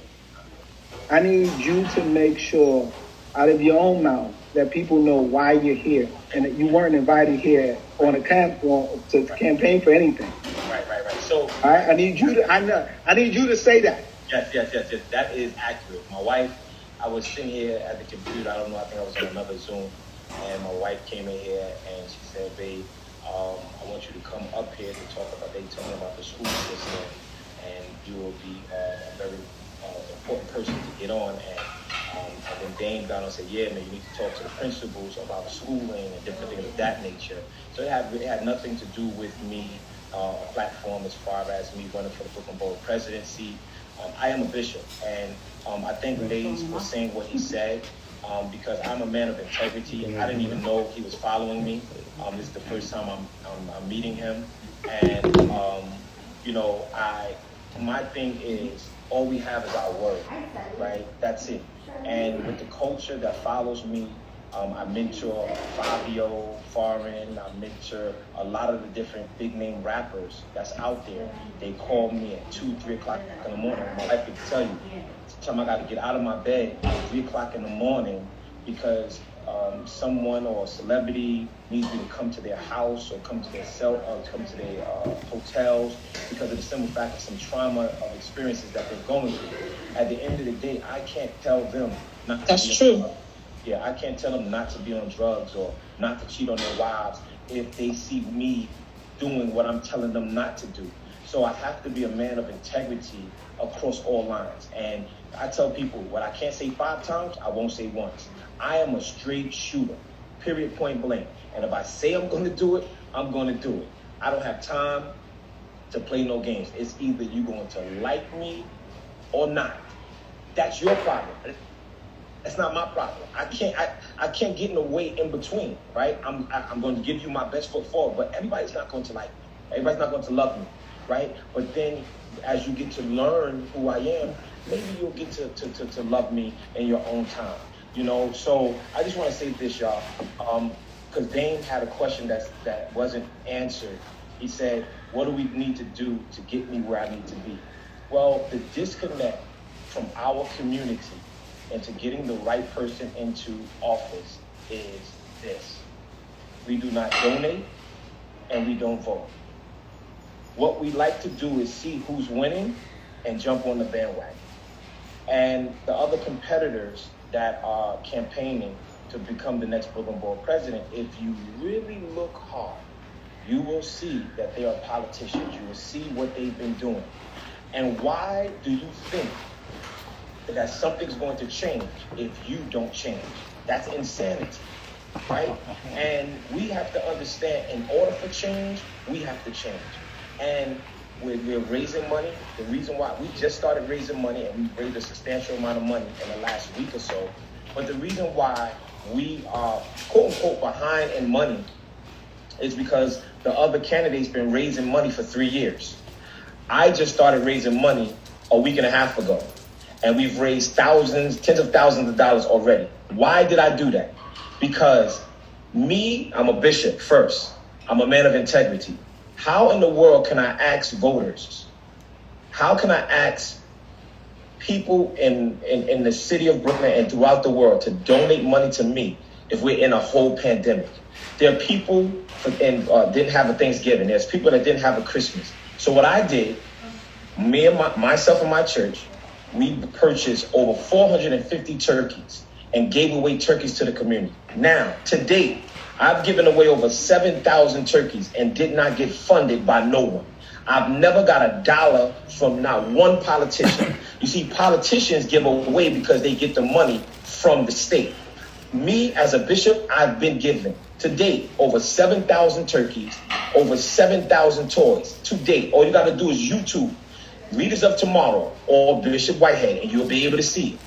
I need you to make sure out of your own mouth that people know why you're here and that you weren't invited here on to campaign for anything. Right. So, all right, I need you to say that. Yes. That is accurate. My wife, I was sitting here at the computer. I don't know. I think I was on another Zoom, and my wife came in here and she said, "Babe, I want you to come up here to talk about." They told me about the school system, and you will be a very important person to get on. And then Dame got on and said, "Yeah, man, you need to talk to the principals about schooling and different things of that nature." So it had nothing to do with me, a platform as far as me running for the Brooklyn Borough presidency. I am a bishop, and I thank Lays for saying what he said, because I'm a man of integrity. I didn't even know he was following me. This is the first time I'm meeting him, and you know, my thing is all we have is our word, right? That's it. And with the culture that follows me, I mentor Fabio, Foreign, I mentor a lot of the different big name rappers that's out there. They call me at 2, 3 o'clock in the morning. My wife can tell you, sometimes I got to get out of my bed at 3 o'clock in the morning because someone or a celebrity needs me to come to their house or come to their come to their hotels because of the simple fact of some trauma of experiences that they're going through. At the end of the day, I can't tell them not to. That's true. Yeah, I can't tell them not to be on drugs or not to cheat on their wives if they see me doing what I'm telling them not to do. So I have to be a man of integrity across all lines. And I tell people, what I can't say 5 times, I won't say once. I am a straight shooter, period, point blank. And if I say I'm going to do it, I'm going to do it. I don't have time to play no games. It's either you're going to like me or not. That's your problem. That's not my problem. I can't get in the way in between, right? I'm going to give you my best foot forward, but everybody's not going to like me. Everybody's not going to love me, right? But then as you get to learn who I am, maybe you'll get to love me in your own time, you know? So I just want to say this, y'all, because Dame had a question that wasn't answered. He said, what do we need to do to get me where I need to be? Well, the disconnect from our community into getting the right person into office is this. We do not donate and we don't vote. What we like to do is see who's winning and jump on the bandwagon. And the other competitors that are campaigning to become the next Brooklyn Borough president, if you really look hard, you will see that they are politicians. You will see what they've been doing. And why do you think that something's going to change if you don't change? That's insanity, right? And we have to understand, in order for change, we have to change. And we're raising money. The reason why we just started raising money, and we raised a substantial amount of money in the last week or so, but the reason why we are quote unquote behind in money is because the other candidates been raising money for 3 years. I just started raising money a week and a half ago. And we've raised thousands, tens of thousands of dollars already. Why did I do that? Because I'm a bishop first. I'm a man of integrity. How in the world can I ask voters? How can I ask people in the city of Brooklyn and throughout the world to donate money to me if we're in a whole pandemic? There are people didn't have a Thanksgiving. There's people that didn't have a Christmas. So what I did, me and myself and my church, we purchased over 450 turkeys and gave away turkeys to the community. Now, to date, I've given away over 7,000 turkeys and did not get funded by no one. I've never got a dollar from not one politician. You see, politicians give away because they get the money from the state. Me, as a bishop, I've been given, to date, over 7,000 turkeys, over 7,000 toys. To date, all you got to do is YouTube Readers of Tomorrow or Bishop Whitehead, and you'll be able to see it.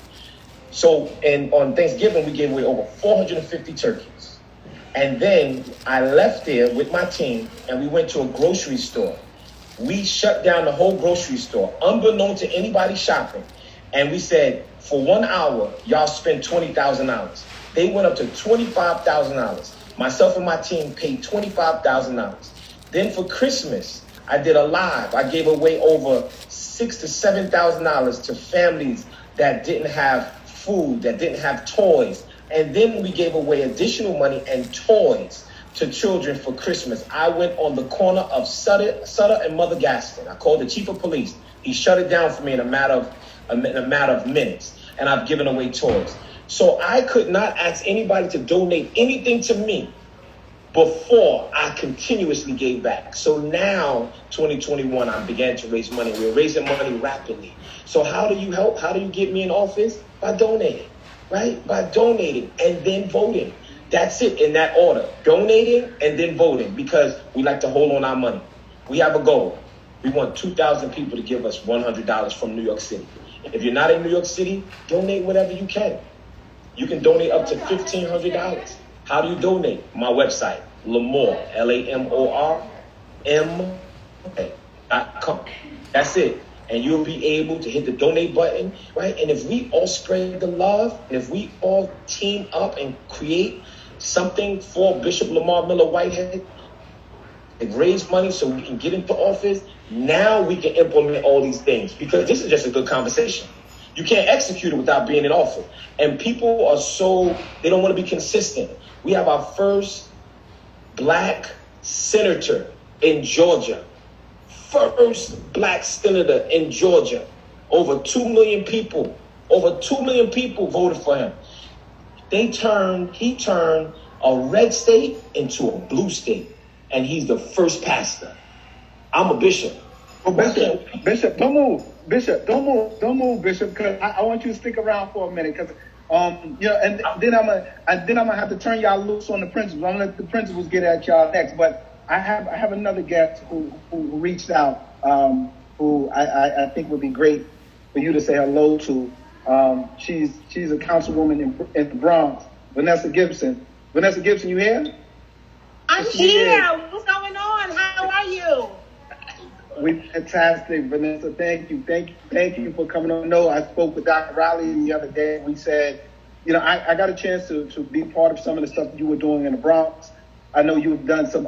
So, and on Thanksgiving, we gave away over 450 turkeys. And then I left there with my team, and we went to a grocery store. We shut down the whole grocery store, unbeknown to anybody shopping. And we said, for 1 hour, y'all spend $20,000. They went up to $25,000. Myself and my team paid $25,000. Then for Christmas, I did a live. I gave away over $6,000 to $7,000 to families that didn't have food, that didn't have toys. And then we gave away additional money and toys to children for Christmas. I went on the corner of Sutter and Mother Gaston. I called the chief of police. He shut it down for me in a matter of minutes. And I've given away toys. So I could not ask anybody to donate anything to me before I continuously gave back. So now, 2021, I began to raise money. We're raising money rapidly. So how do you help? How do you get me in office? By donating, right? By donating and then voting. That's it, in that order. Donating and then voting, because we like to hold on our money. We have a goal. We want 2,000 people to give us $100 from New York City. If you're not in New York City, donate whatever you can. You can donate up to $1,500. How do you donate? My website, Lamore, LAMORM.com. That's it. And you'll be able to hit the donate button, right? And if we all spread the love, and if we all team up and create something for Bishop Lamar Miller Whitehead, and raise money so we can get into office, now we can implement all these things, because this is just a good conversation. You can't execute it without being in office. And people are they don't want to be consistent. We have our first black senator in Georgia. First black senator in Georgia. Over 2 million people voted for him. He turned a red state into a blue state. And he's the first pastor. I'm a bishop. Well, Bishop, don't move. Bishop, don't move, Bishop, because I want you to stick around for a minute, because and then I'm gonna have to turn y'all loose on the principals. I'm gonna let the principals get at y'all next. But I have another guest who reached out, who I think would be great for you to say hello to. She's a councilwoman in the Bronx, Vanessa Gibson. Vanessa Gibson, you here? I'm here. What's going on? How are you? We're fantastic, Vanessa. Thank you for coming on. No, I spoke with Dr. Riley the other day. We said, I got a chance to be part of some of the stuff you were doing in the Bronx. I know you've done some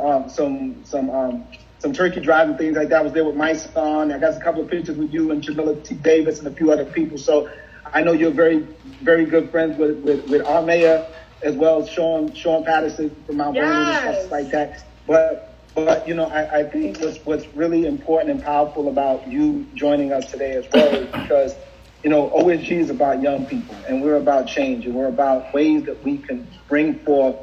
turkey drives and things like that. I was there with my son. I got a couple of pictures with you and Jamila T. Davis and a few other people. So I know you're very, very good friends with our mayor, as well as Sean Patterson from Mount Vernon and stuff like that. But I think what's really important and powerful about you joining us today as well is because, OSG is about young people, and we're about change, and we're about ways that we can bring forth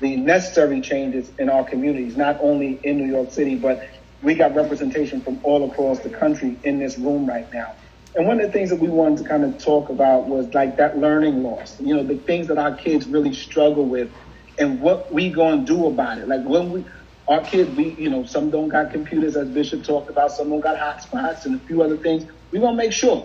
the necessary changes in our communities, not only in New York City, but we got representation from all across the country in this room right now. And one of the things that we wanted to kind of talk about was like that learning loss, the things that our kids really struggle with and what we going to do about it. Like our kids, some don't got computers, as Bishop talked about, some don't got hotspots and a few other things. We're going to make sure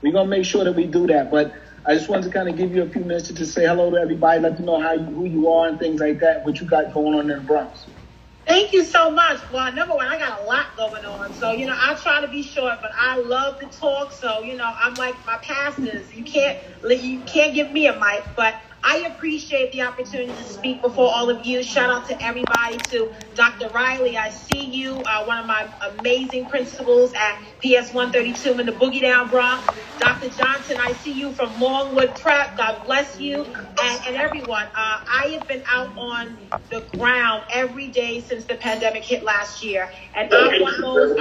that we do that. But I just wanted to kind of give you a few minutes to just say hello to everybody, let them know who you are and things like that, what you got going on in the Bronx. Thank you so much. Well, number one, I got a lot going on. So, I try to be short, but I love to talk. So, I'm like my pastors. You can't give me a mic, but I appreciate the opportunity to speak before all of you. Shout out to everybody, to Dr. Riley. I see you, one of my amazing principals at PS 132 in the Boogie Down Bronx. Dr. Johnson, I see you from Longwood Prep. God bless you. And everyone, I have been out on the ground every day since the pandemic hit last year. And I'm a doer.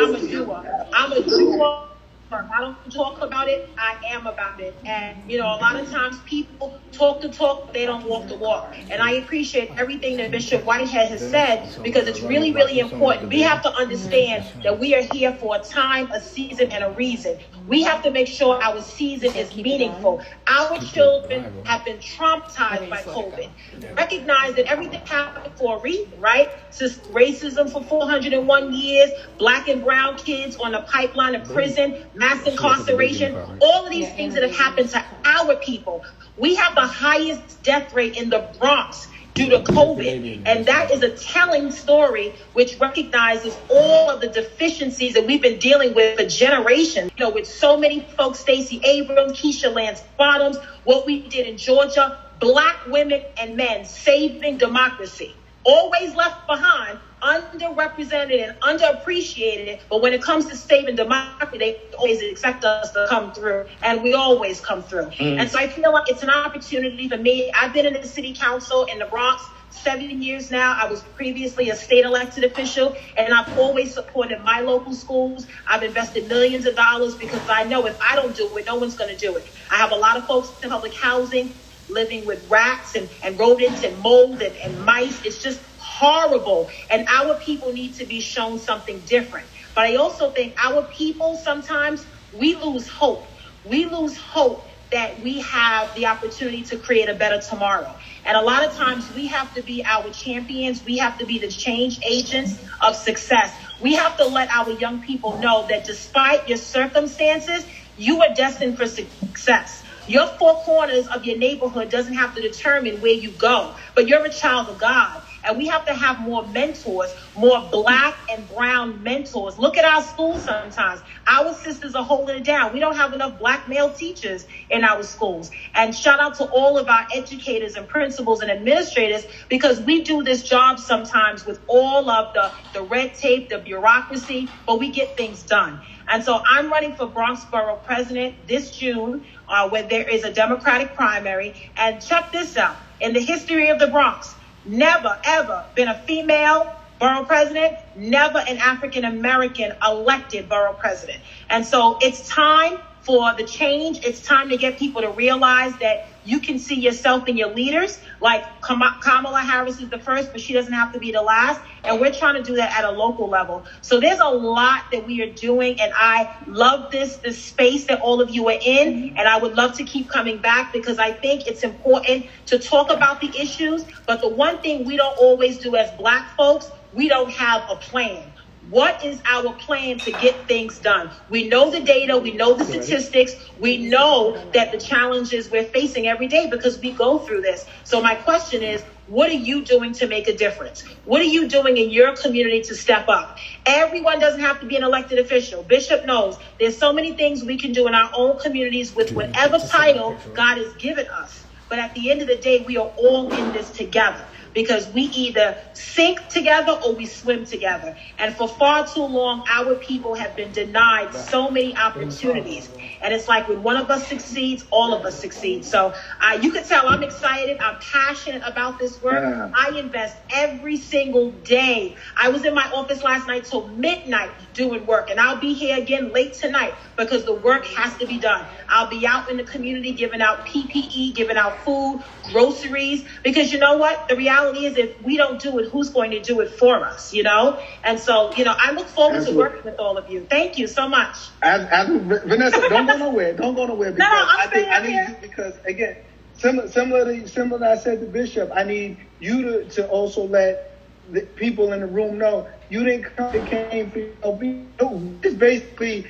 I'm a doer I don't talk about it, I am about it. And, you know, a lot of times people talk the talk, but they don't walk the walk. And I appreciate everything that Bishop Whitehead has said, because it's really, really important. We have to understand that we are here for a time, a season, and a reason. We have to make sure our season is meaningful. Our children have been traumatized by COVID. Recognize that everything happened for a reason, right? Since racism for 401 years, black and brown kids on the pipeline of prison, mass incarceration, all of these things that have happened to our people. We have the highest death rate in the Bronx due to COVID. And that is a telling story which recognizes all of the deficiencies that we've been dealing with for generations. You know, with so many folks, Stacey Abrams, Keisha Lance Bottoms, what we did in Georgia, black women and men saving democracy. Always left behind, underrepresented and underappreciated, but when it comes to saving democracy, they always expect us to come through, and we always come through. And so I feel like it's an opportunity for me. I've been in the city council in the Bronx 7 years now. I was previously a state elected official, and I've always supported my local schools. I've invested millions of dollars because I know if I don't do it, no one's going to do it. I have a lot of folks in public housing living with rats and rodents and mold and mice. It's just horrible. And our people need to be shown something different. But I also think our people, sometimes we lose hope. We lose hope that we have the opportunity to create a better tomorrow. And a lot of times we have to be our champions. We have to be the change agents of success. We have to let our young people know that despite your circumstances, you are destined for success. Your four corners of your neighborhood doesn't have to determine where you go, but you're a child of God. And we have to have more mentors, more black and brown mentors. Look at our schools sometimes. Our sisters are holding it down. We don't have enough black male teachers in our schools. And shout out to all of our educators and principals and administrators, because we do this job sometimes with all of the red tape, the bureaucracy, but we get things done. And so I'm running for Bronx Borough President this June, where there is a Democratic primary. And check this out. In the history of the Bronx, never, ever been a female borough president, never an African-American elected borough president. And so it's time for the change. It's time to get people to realize that you can see yourself in your leaders. Like Kamala Harris is the first, but she doesn't have to be the last. And we're trying to do that at a local level. So there's a lot that we are doing. And I love this space that all of you are in. And I would love to keep coming back, because I think it's important to talk about the issues. But the one thing we don't always do as black folks, we don't have a plan. What is our plan to get things done? We know the data, we know the statistics, we know that the challenges we're facing every day because we go through this. So my question is, what are you doing to make a difference? What are you doing in your community to step up? Everyone doesn't have to be an elected official. Bishop knows there's so many things we can do in our own communities with whatever title God has given us. But at the end of the day, we are all in this together, because we either sink together or we swim together. And for far too long, our people have been denied so many opportunities. And it's like when one of us succeeds, all of us succeed. So you can tell I'm excited. I'm passionate about this work. I invest every single day. I was in my office last night till midnight doing work. And I'll be here again late tonight because the work has to be done. I'll be out in the community giving out PPE, giving out food, groceries. Because you know what? The reality is, if we don't do it, who's going to do it for us, you know? And so, you know, I look forward to working with all of you. Thank you so much. Vanessa, don't go nowhere. Don't go nowhere. Because I need you, because, again, similar to I said to Bishop, I need you to also let the people in the room know you didn't come, it came for, you know, it's basically,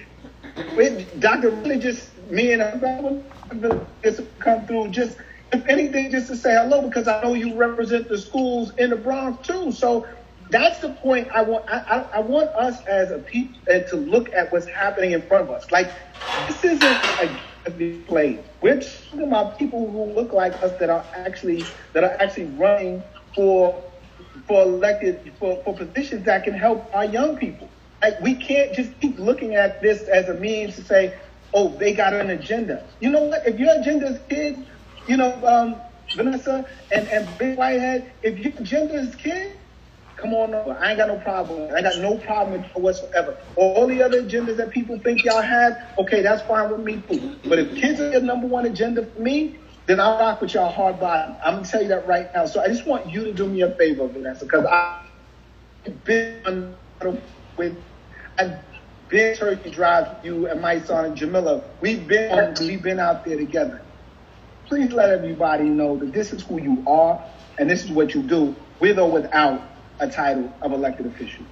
with Dr. Really just me and her just come through, just, if anything, just to say hello, because I know you represent the schools in the Bronx too. So that's the point I want. I want us as a people to look at what's happening in front of us. Like, this isn't a play. We're talking about people who look like us that are actually running for positions that can help our young people. Like, we can't just keep looking at this as a means to say, oh, they got an agenda. You know what? If your agenda is kids, you know, Vanessa and Big Whitehead, if your agenda is kids, Come on over. I ain't got no problem. I got no problem with it whatsoever. All the other agendas that people think y'all have, okay, that's fine with me too. But if kids are the number one agenda for me, then I'll rock with y'all hard bottom. I'm going to tell you that right now. So I just want you to do me a favor, Vanessa, because I've been Turkey Drive with you and my son and Jamila. We've been out there together. Please let everybody know that this is who you are and this is what you do, with or without a title of elected official.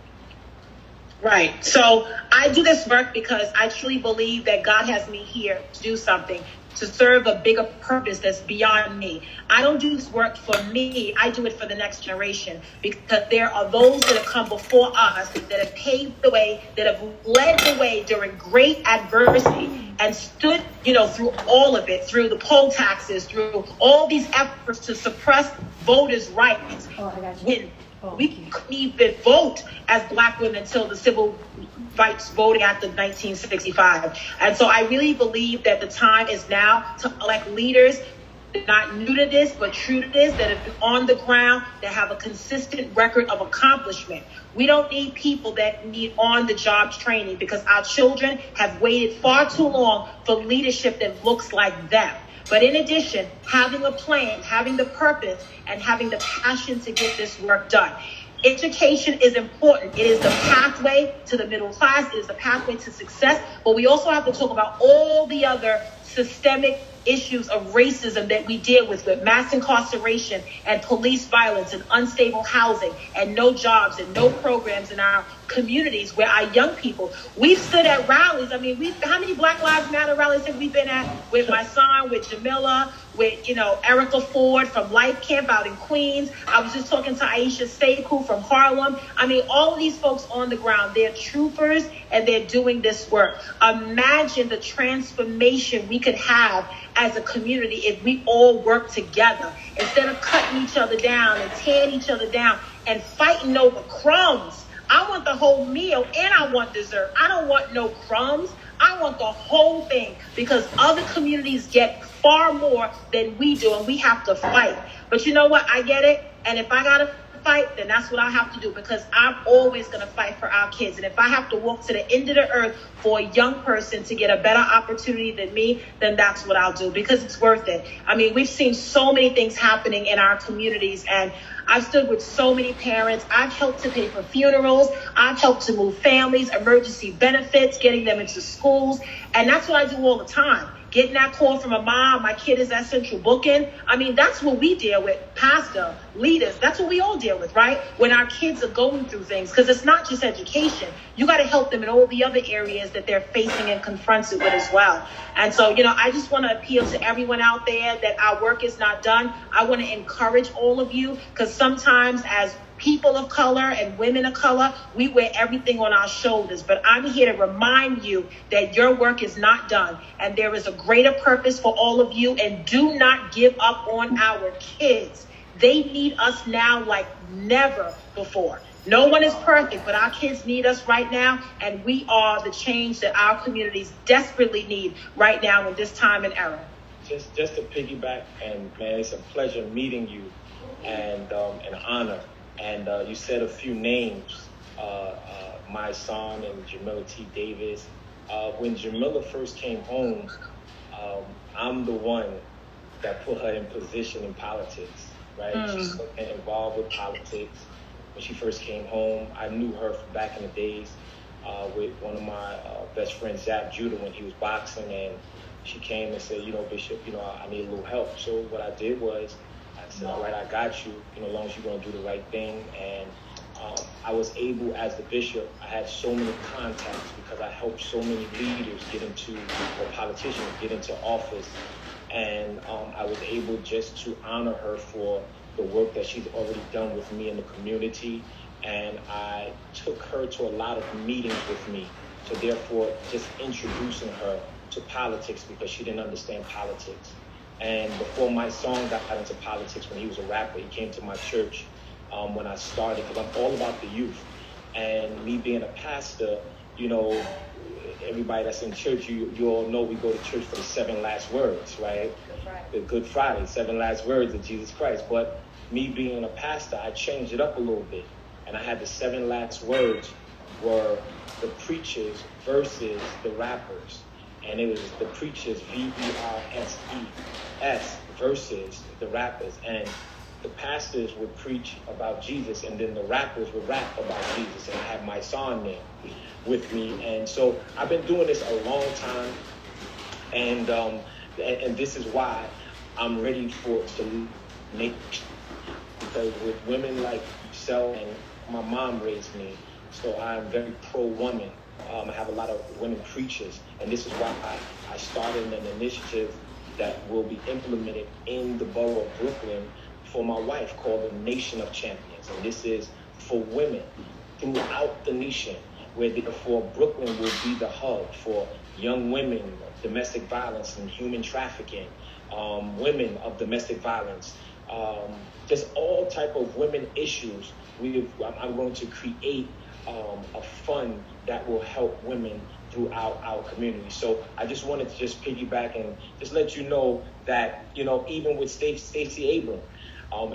Right. So I do this work because I truly believe that God has me here to do something, to serve a bigger purpose that's beyond me. I don't do this work for me. I do it for the next generation, because there are those that have come before us that have paved the way, that have led the way during great adversity and stood, through all of it, through the poll taxes, through all these efforts to suppress voters' rights. We couldn't even vote as Black women until the Civil Rights Voting Act of 1965. And so I really believe that the time is now to elect leaders not new to this, but true to this, that have been on the ground, that have a consistent record of accomplishment. We don't need people that need on-the-job training, because our children have waited far too long for leadership that looks like them. But in addition, having a plan, having the purpose, and having the passion to get this work done. Education is important. It is the pathway to the middle class. It is the pathway to success. But we also have to talk about all the other systemic issues of racism that we deal with mass incarceration and police violence and unstable housing and no jobs and no programs in our communities, where our young people, we've stood at rallies. I mean, how many Black Lives Matter rallies have we been at with my son, with Jamila, with, Erica Ford from Life Camp out in Queens. I was just talking to Aisha Sekou from Harlem. I mean, all of these folks on the ground, they're troopers and they're doing this work. Imagine the transformation we could have as a community if we all work together, instead of cutting each other down and tearing each other down and fighting over crumbs. I want the whole meal and I want dessert. I don't want no crumbs. I want the whole thing, because other communities get far more than we do, and we have to fight. But you know what? I get it. And if I got to fight, then that's what I have to do, because I'm always going to fight for our kids. And if I have to walk to the end of the earth for a young person to get a better opportunity than me, then that's what I'll do, because it's worth it. I mean, we've seen so many things happening in our communities, and I've stood with so many parents. I've helped to pay for funerals. I've helped to move families, emergency benefits, getting them into schools. And that's what I do all the time. Getting that call from a mom, my kid is at Central Booking. I mean, that's what we deal with, pastor, leaders. That's what we all deal with, right? When our kids are going through things, because it's not just education. You got to help them in all the other areas that they're facing and confronted with as well. And so, I just want to appeal to everyone out there that our work is not done. I want to encourage all of you, because sometimes as people of color and women of color, we wear everything on our shoulders. But I'm here to remind you that your work is not done, and there is a greater purpose for all of you. And do not give up on our kids. They need us now like never before. No one is perfect, but our kids need us right now, and we are the change that our communities desperately need right now in this time and era. Just to piggyback, and man, it's a pleasure meeting you, and an honor. And you said a few names, my son and Jamila T. Davis. When Jamila first came home, I'm the one that put her in position in politics, right? She's involved with politics. When she first came home, I knew her from back in the days with one of my best friends, Zap Judah, when he was boxing. And she came and said, Bishop, I need a little help. So what I did was, I said, all right, I got you, as long as you're going to do the right thing. And I was able, as the bishop, I had so many contacts because I helped so many leaders or politicians get into office. And I was able just to honor her for the work that she's already done with me in the community. And I took her to a lot of meetings with me. So therefore, just introducing her to politics, because she didn't understand politics. And before my son got into politics, when he was a rapper, he came to my church when I started, because I'm all about the youth. And me being a pastor, everybody that's in church, you all know we go to church for the 7 last words, right? The Good Friday, 7 last words of Jesus Christ. But me being a pastor, I changed it up a little bit. and I had the 7 last words were the preachers versus the rappers. And it was the preachers, VERSES, versus the rappers. And the pastors would preach about Jesus, and then the rappers would rap about Jesus. And I had my song there with me. And so I've been doing this a long time. And this is why I'm ready to make, because with women like yourself, and my mom raised me, so I'm very pro-woman. I have a lot of women preachers, and this is why I started an initiative that will be implemented in the borough of Brooklyn for my wife, called the Nation of Champions. And this is for women throughout the nation, where therefore Brooklyn will be the hub for young women, domestic violence and human trafficking, women of domestic violence, just all type of women issues. I'm going to create a fund that will help women throughout our community. So I just wanted to just piggyback and just let you know that, even with Stacey Abrams,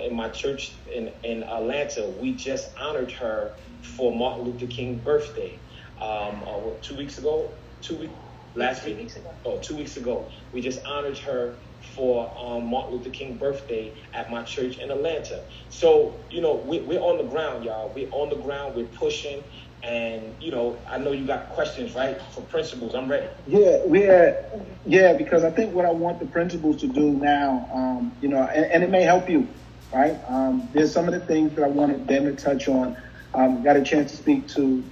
in my church in Atlanta, we just honored her for Martin Luther King's birthday. 2 weeks ago? 2 weeks? Last week? 2 weeks ago. Oh, 2 weeks ago. We just honored her for Martin Luther King's birthday at my church in Atlanta. So, we're on the ground, y'all. We're on the ground. We're pushing. And, I know you got questions, right, for principals. I'm ready. Yeah, because I think what I want the principals to do now, and it may help you, right? There's some of the things that I wanted them to touch on. Got a chance to speak to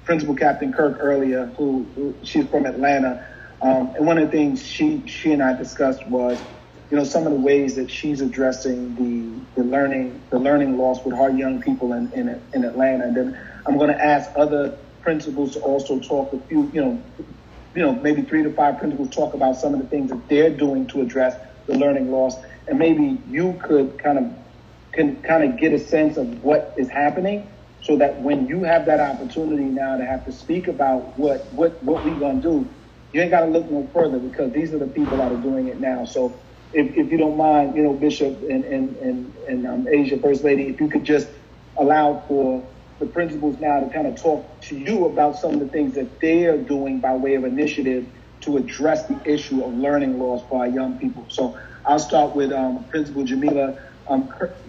Principal Captain Kirk earlier, who she's from Atlanta. And one of the things she and I discussed was, some of the ways that she's addressing the learning loss with our young people in Atlanta. And then I'm going to ask other principals to also talk a few, maybe 3 to 5 principals talk about some of the things that they're doing to address the learning loss. And maybe you could kind of get a sense of what is happening, so that when you have that opportunity now to have to speak about what we're going to do, you ain't got to look no further, because these are the people that are doing it now. So if you don't mind, Bishop and Asia, First Lady, if you could just allow for the principals now to kind of talk to you about some of the things that they are doing by way of initiative to address the issue of learning loss for our young people. So I'll start with Principal Jamila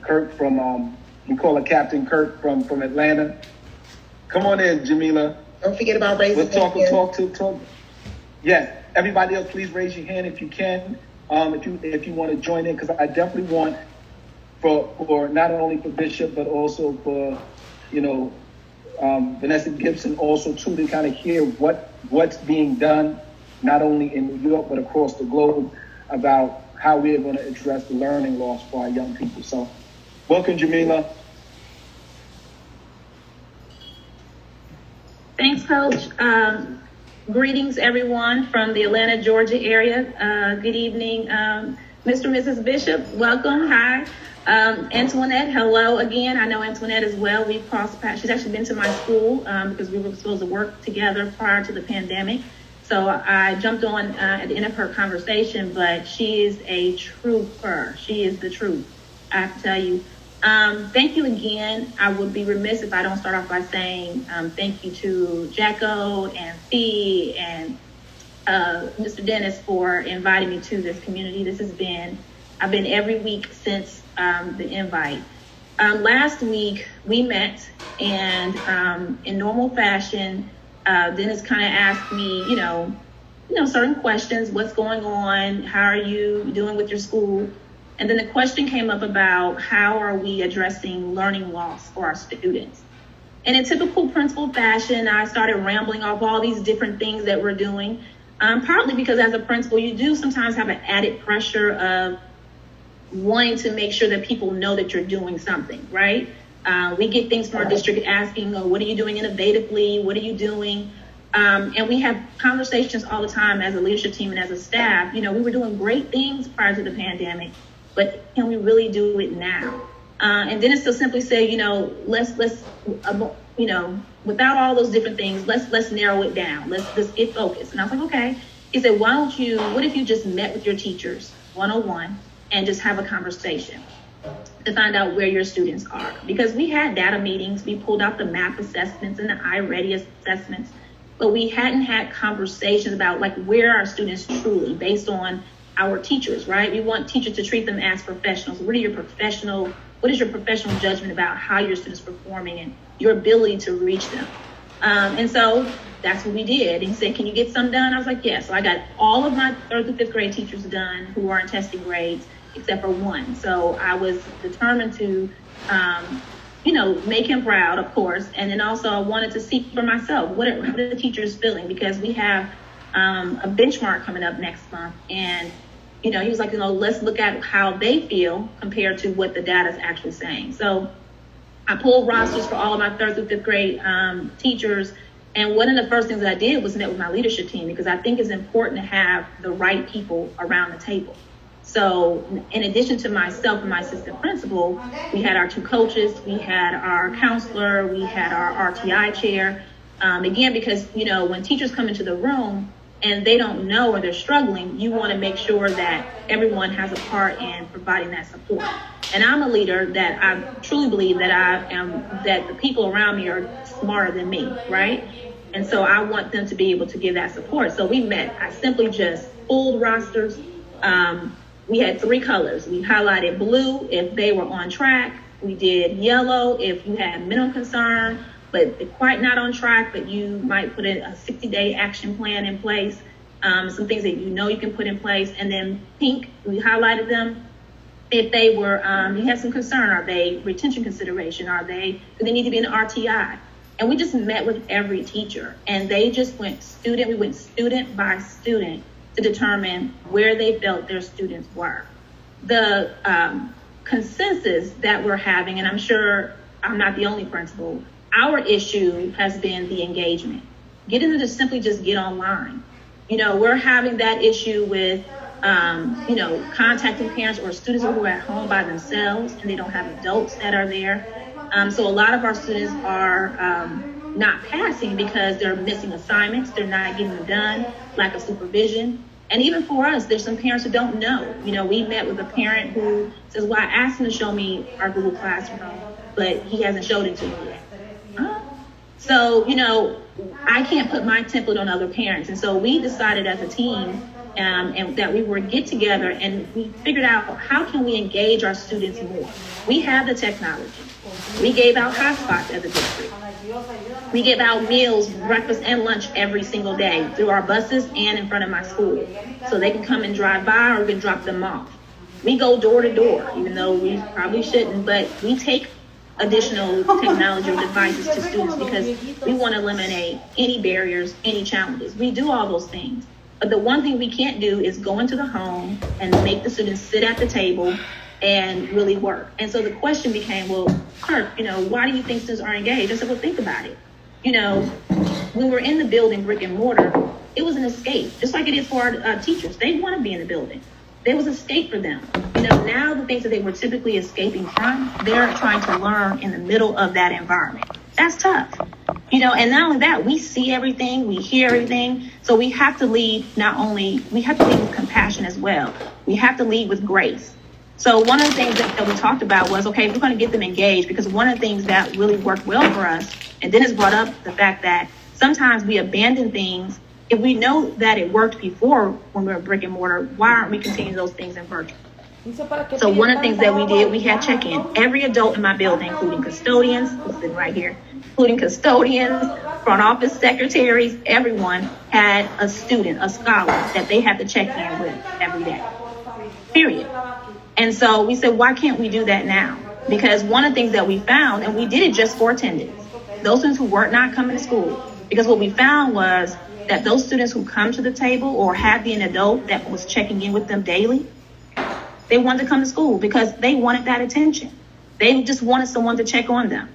Kirk from, we call her Captain Kirk from Atlanta. Come on in, Jamila. Don't forget about raising your hand. Talk. Yes, everybody else, please raise your hand if you can. If you want to join in, because I definitely want for not only for Bishop but also for Vanessa Gibson also too, to kind of hear what's being done not only in New York but across the globe about how we're going to address the learning loss for our young people. So, welcome, Jamila. Thanks, Coach. Greetings, everyone from the Atlanta, Georgia area. Good evening, Mr. and Mrs. Bishop. Welcome. Hi. Antoinette, hello again. I know Antoinette as well. We've crossed paths. She's actually been to my school because we were supposed to work together prior to the pandemic. So I jumped on at the end of her conversation, but she is a trooper. She is the truth, I have to tell you. Thank you again. I would be remiss if I don't start off by saying thank you to Jacko and Fee and Mr. Dennis for inviting me to this community. I've been every week since the invite. Last week we met, and in normal fashion, Dennis kind of asked me, certain questions. What's going on? How are you doing with your school? And then the question came up about how are we addressing learning loss for our students? And in typical principal fashion, I started rambling off all these different things that we're doing, partly because as a principal, you do sometimes have an added pressure of wanting to make sure that people know that you're doing something, right? We get things from our district asking, what are you doing innovatively? What are you doing? And we have conversations all the time as a leadership team and as a staff. We were doing great things prior to the pandemic, but can we really do it now? And Dennis still simply say, let's without all those different things, let's narrow it down. Let's get focused. And I was like, okay. He said, what if you just met with your teachers 101 and just have a conversation? to find out where your students are. Because we had data meetings, we pulled out the MAP assessments and the iReady assessments, but we hadn't had conversations about like where are students truly based on our teachers, right? We want teachers to treat them as professionals. What is your professional judgment about how your students are performing and your ability to reach them? And so that's what we did. And he said, can you get some done? I was like, yes. So I got all of my 3rd through 5th grade teachers done who are in testing grades, except for one. So I was determined to, make him proud, of course. And then also I wanted to see for myself, how are the teachers feeling? Because we have a benchmark coming up next month. And, he was like, let's look at how they feel compared to what the data is actually saying. So I pulled rosters for all of my 3rd through 5th grade teachers. And one of the first things that I did was met with my leadership team, because I think it's important to have the right people around the table. So in addition to myself and my assistant principal, we had our 2 coaches, we had our counselor, we had our RTI chair. Again, because, when teachers come into the room and they don't know or they're struggling, you want to make sure that everyone has a part in providing that support. And I'm a leader that I truly believe that the people around me are smarter than me, right? And so I want them to be able to give that support. So we met. I simply just pulled rosters. We had 3 colors. We highlighted blue if they were on track. We did yellow if you had minimum concern, but quite not on track, but you might put in a 60-day action plan in place, some things that you can put in place. And then pink, we highlighted them if they were, you had some concern. Are they retention consideration? Do they need to be in RTI? And we just met with every teacher, and they just we went student by student to determine where they felt their students were. The consensus that we're having, and I'm sure I'm not the only principal, our issue has been the engagement. Getting them to simply just get online. We're having that issue with, contacting parents or students who are at home by themselves and they don't have adults that are there. So a lot of our students are not passing because they're missing assignments, they're not getting them done, lack of supervision. And even for us, there's some parents who don't know. We met with a parent who says, well, I asked him to show me our Google Classroom, but he hasn't showed it to me yet. So, I can't put my template on other parents. And so we decided as a team and that we would get together and we figured out how can we engage our students more. We have the technology. We gave out hotspots as a district. We give out meals, breakfast and lunch every single day through our buses and in front of my school. So they can come and drive by or we can drop them off. We go door to door, even though we probably shouldn't, but we take additional technology or devices to students because we want to eliminate any barriers, any challenges. We do all those things. But the one thing we can't do is go into the home and make the students sit at the table and really work. And so the question became, well, Kirk, why do you think students are engaged? I said, well, think about it. When we're in the building, brick and mortar, it was an escape, just like it is for our teachers. They want to be in the building. There was escape for them. Now the things that they were typically escaping from, they're trying to learn in the middle of that environment. That's tough. And not only that, we see everything, we hear everything. So we have to lead with compassion as well. We have to lead with grace. So one of the things that we talked about was, okay, we're going to get them engaged, because one of the things that really worked well for us, and Dennis brought up the fact that sometimes we abandon things. If we know that it worked before when we were brick and mortar, why aren't we continuing those things in virtual? So one of the things that we did, we had check-in. Every adult in my building, including custodians, who's sitting right here, including custodians, front office secretaries, everyone had a student, a scholar that they had to check in with every day, period. And so we said, why can't we do that now? Because one of the things that we found, and we did it just for attendance, those students who were not coming to school, because what we found was that those students who come to the table or had an adult that was checking in with them daily, they wanted to come to school because they wanted that attention. They just wanted someone to check on them.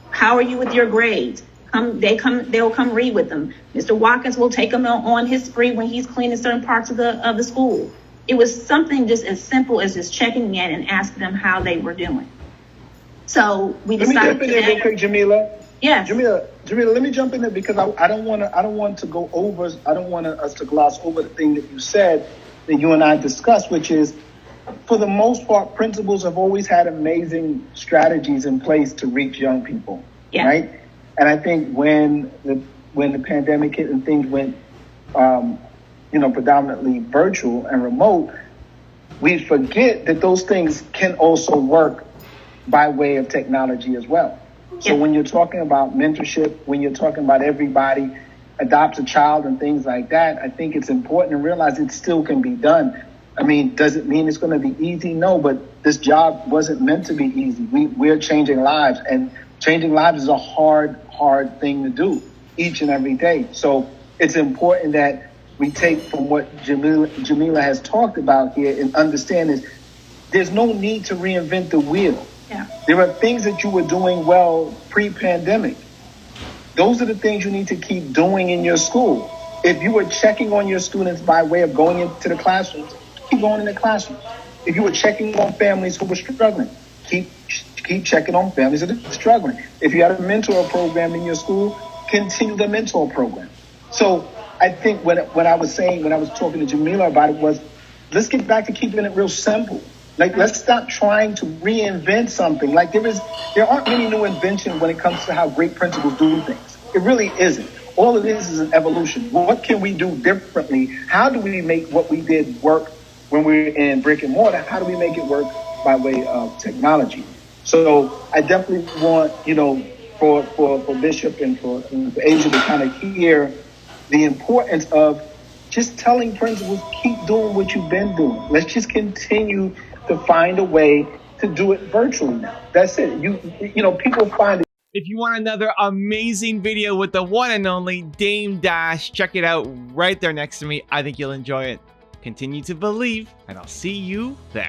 How are you with your grades? They'll come read with them. Mr. Watkins will take them on his spree when he's cleaning certain parts of the school. It was something just as simple as just checking in and asking them how they were doing. So we decided. Let me jump in there real quick, Jamila. Yes. Jamila, let me jump in there because I don't want us to gloss over the thing that you said that you and I discussed, which is for the most part, principals have always had amazing strategies in place to reach young people, right? And I think when the pandemic hit and things went, predominantly virtual and remote, we forget that those things can also work by way of technology as well. So when you're talking about mentorship, when you're talking about everybody adopts a child and things like that, I think it's important to realize it still can be done. I mean, does it mean it's going to be easy? No, but this job wasn't meant to be easy. We're changing lives, and changing lives is a hard thing to do each and every day. So it's important that we take from what Jamila has talked about here and understand is there's no need to reinvent the wheel. Yeah. There are things that you were doing well pre-pandemic. Those are the things you need to keep doing in your school. If you were checking on your students by way of going into the classrooms, keep going in the classroom. If you were checking on families who were struggling, keep checking on families that are struggling. If you had a mentor program in your school, continue the mentor program. So I think when I was talking to Jamila about it was, let's get back to keeping it real simple. Like, let's stop trying to reinvent something. Like, there aren't many new inventions when it comes to how great principals do things. It really isn't. All of this is an evolution. What can we do differently? How do we make what we did work when we were in brick and mortar? How do we make it work by way of technology? So I definitely want, for Bishop and for Asia to kind of hear the importance of just telling principals, keep doing what you've been doing. Let's just continue to find a way to do it virtually now. That's it. People find it. If you want another amazing video with the one and only Dame Dash, check it out right there next to me. I think you'll enjoy it. Continue to believe, and I'll see you there.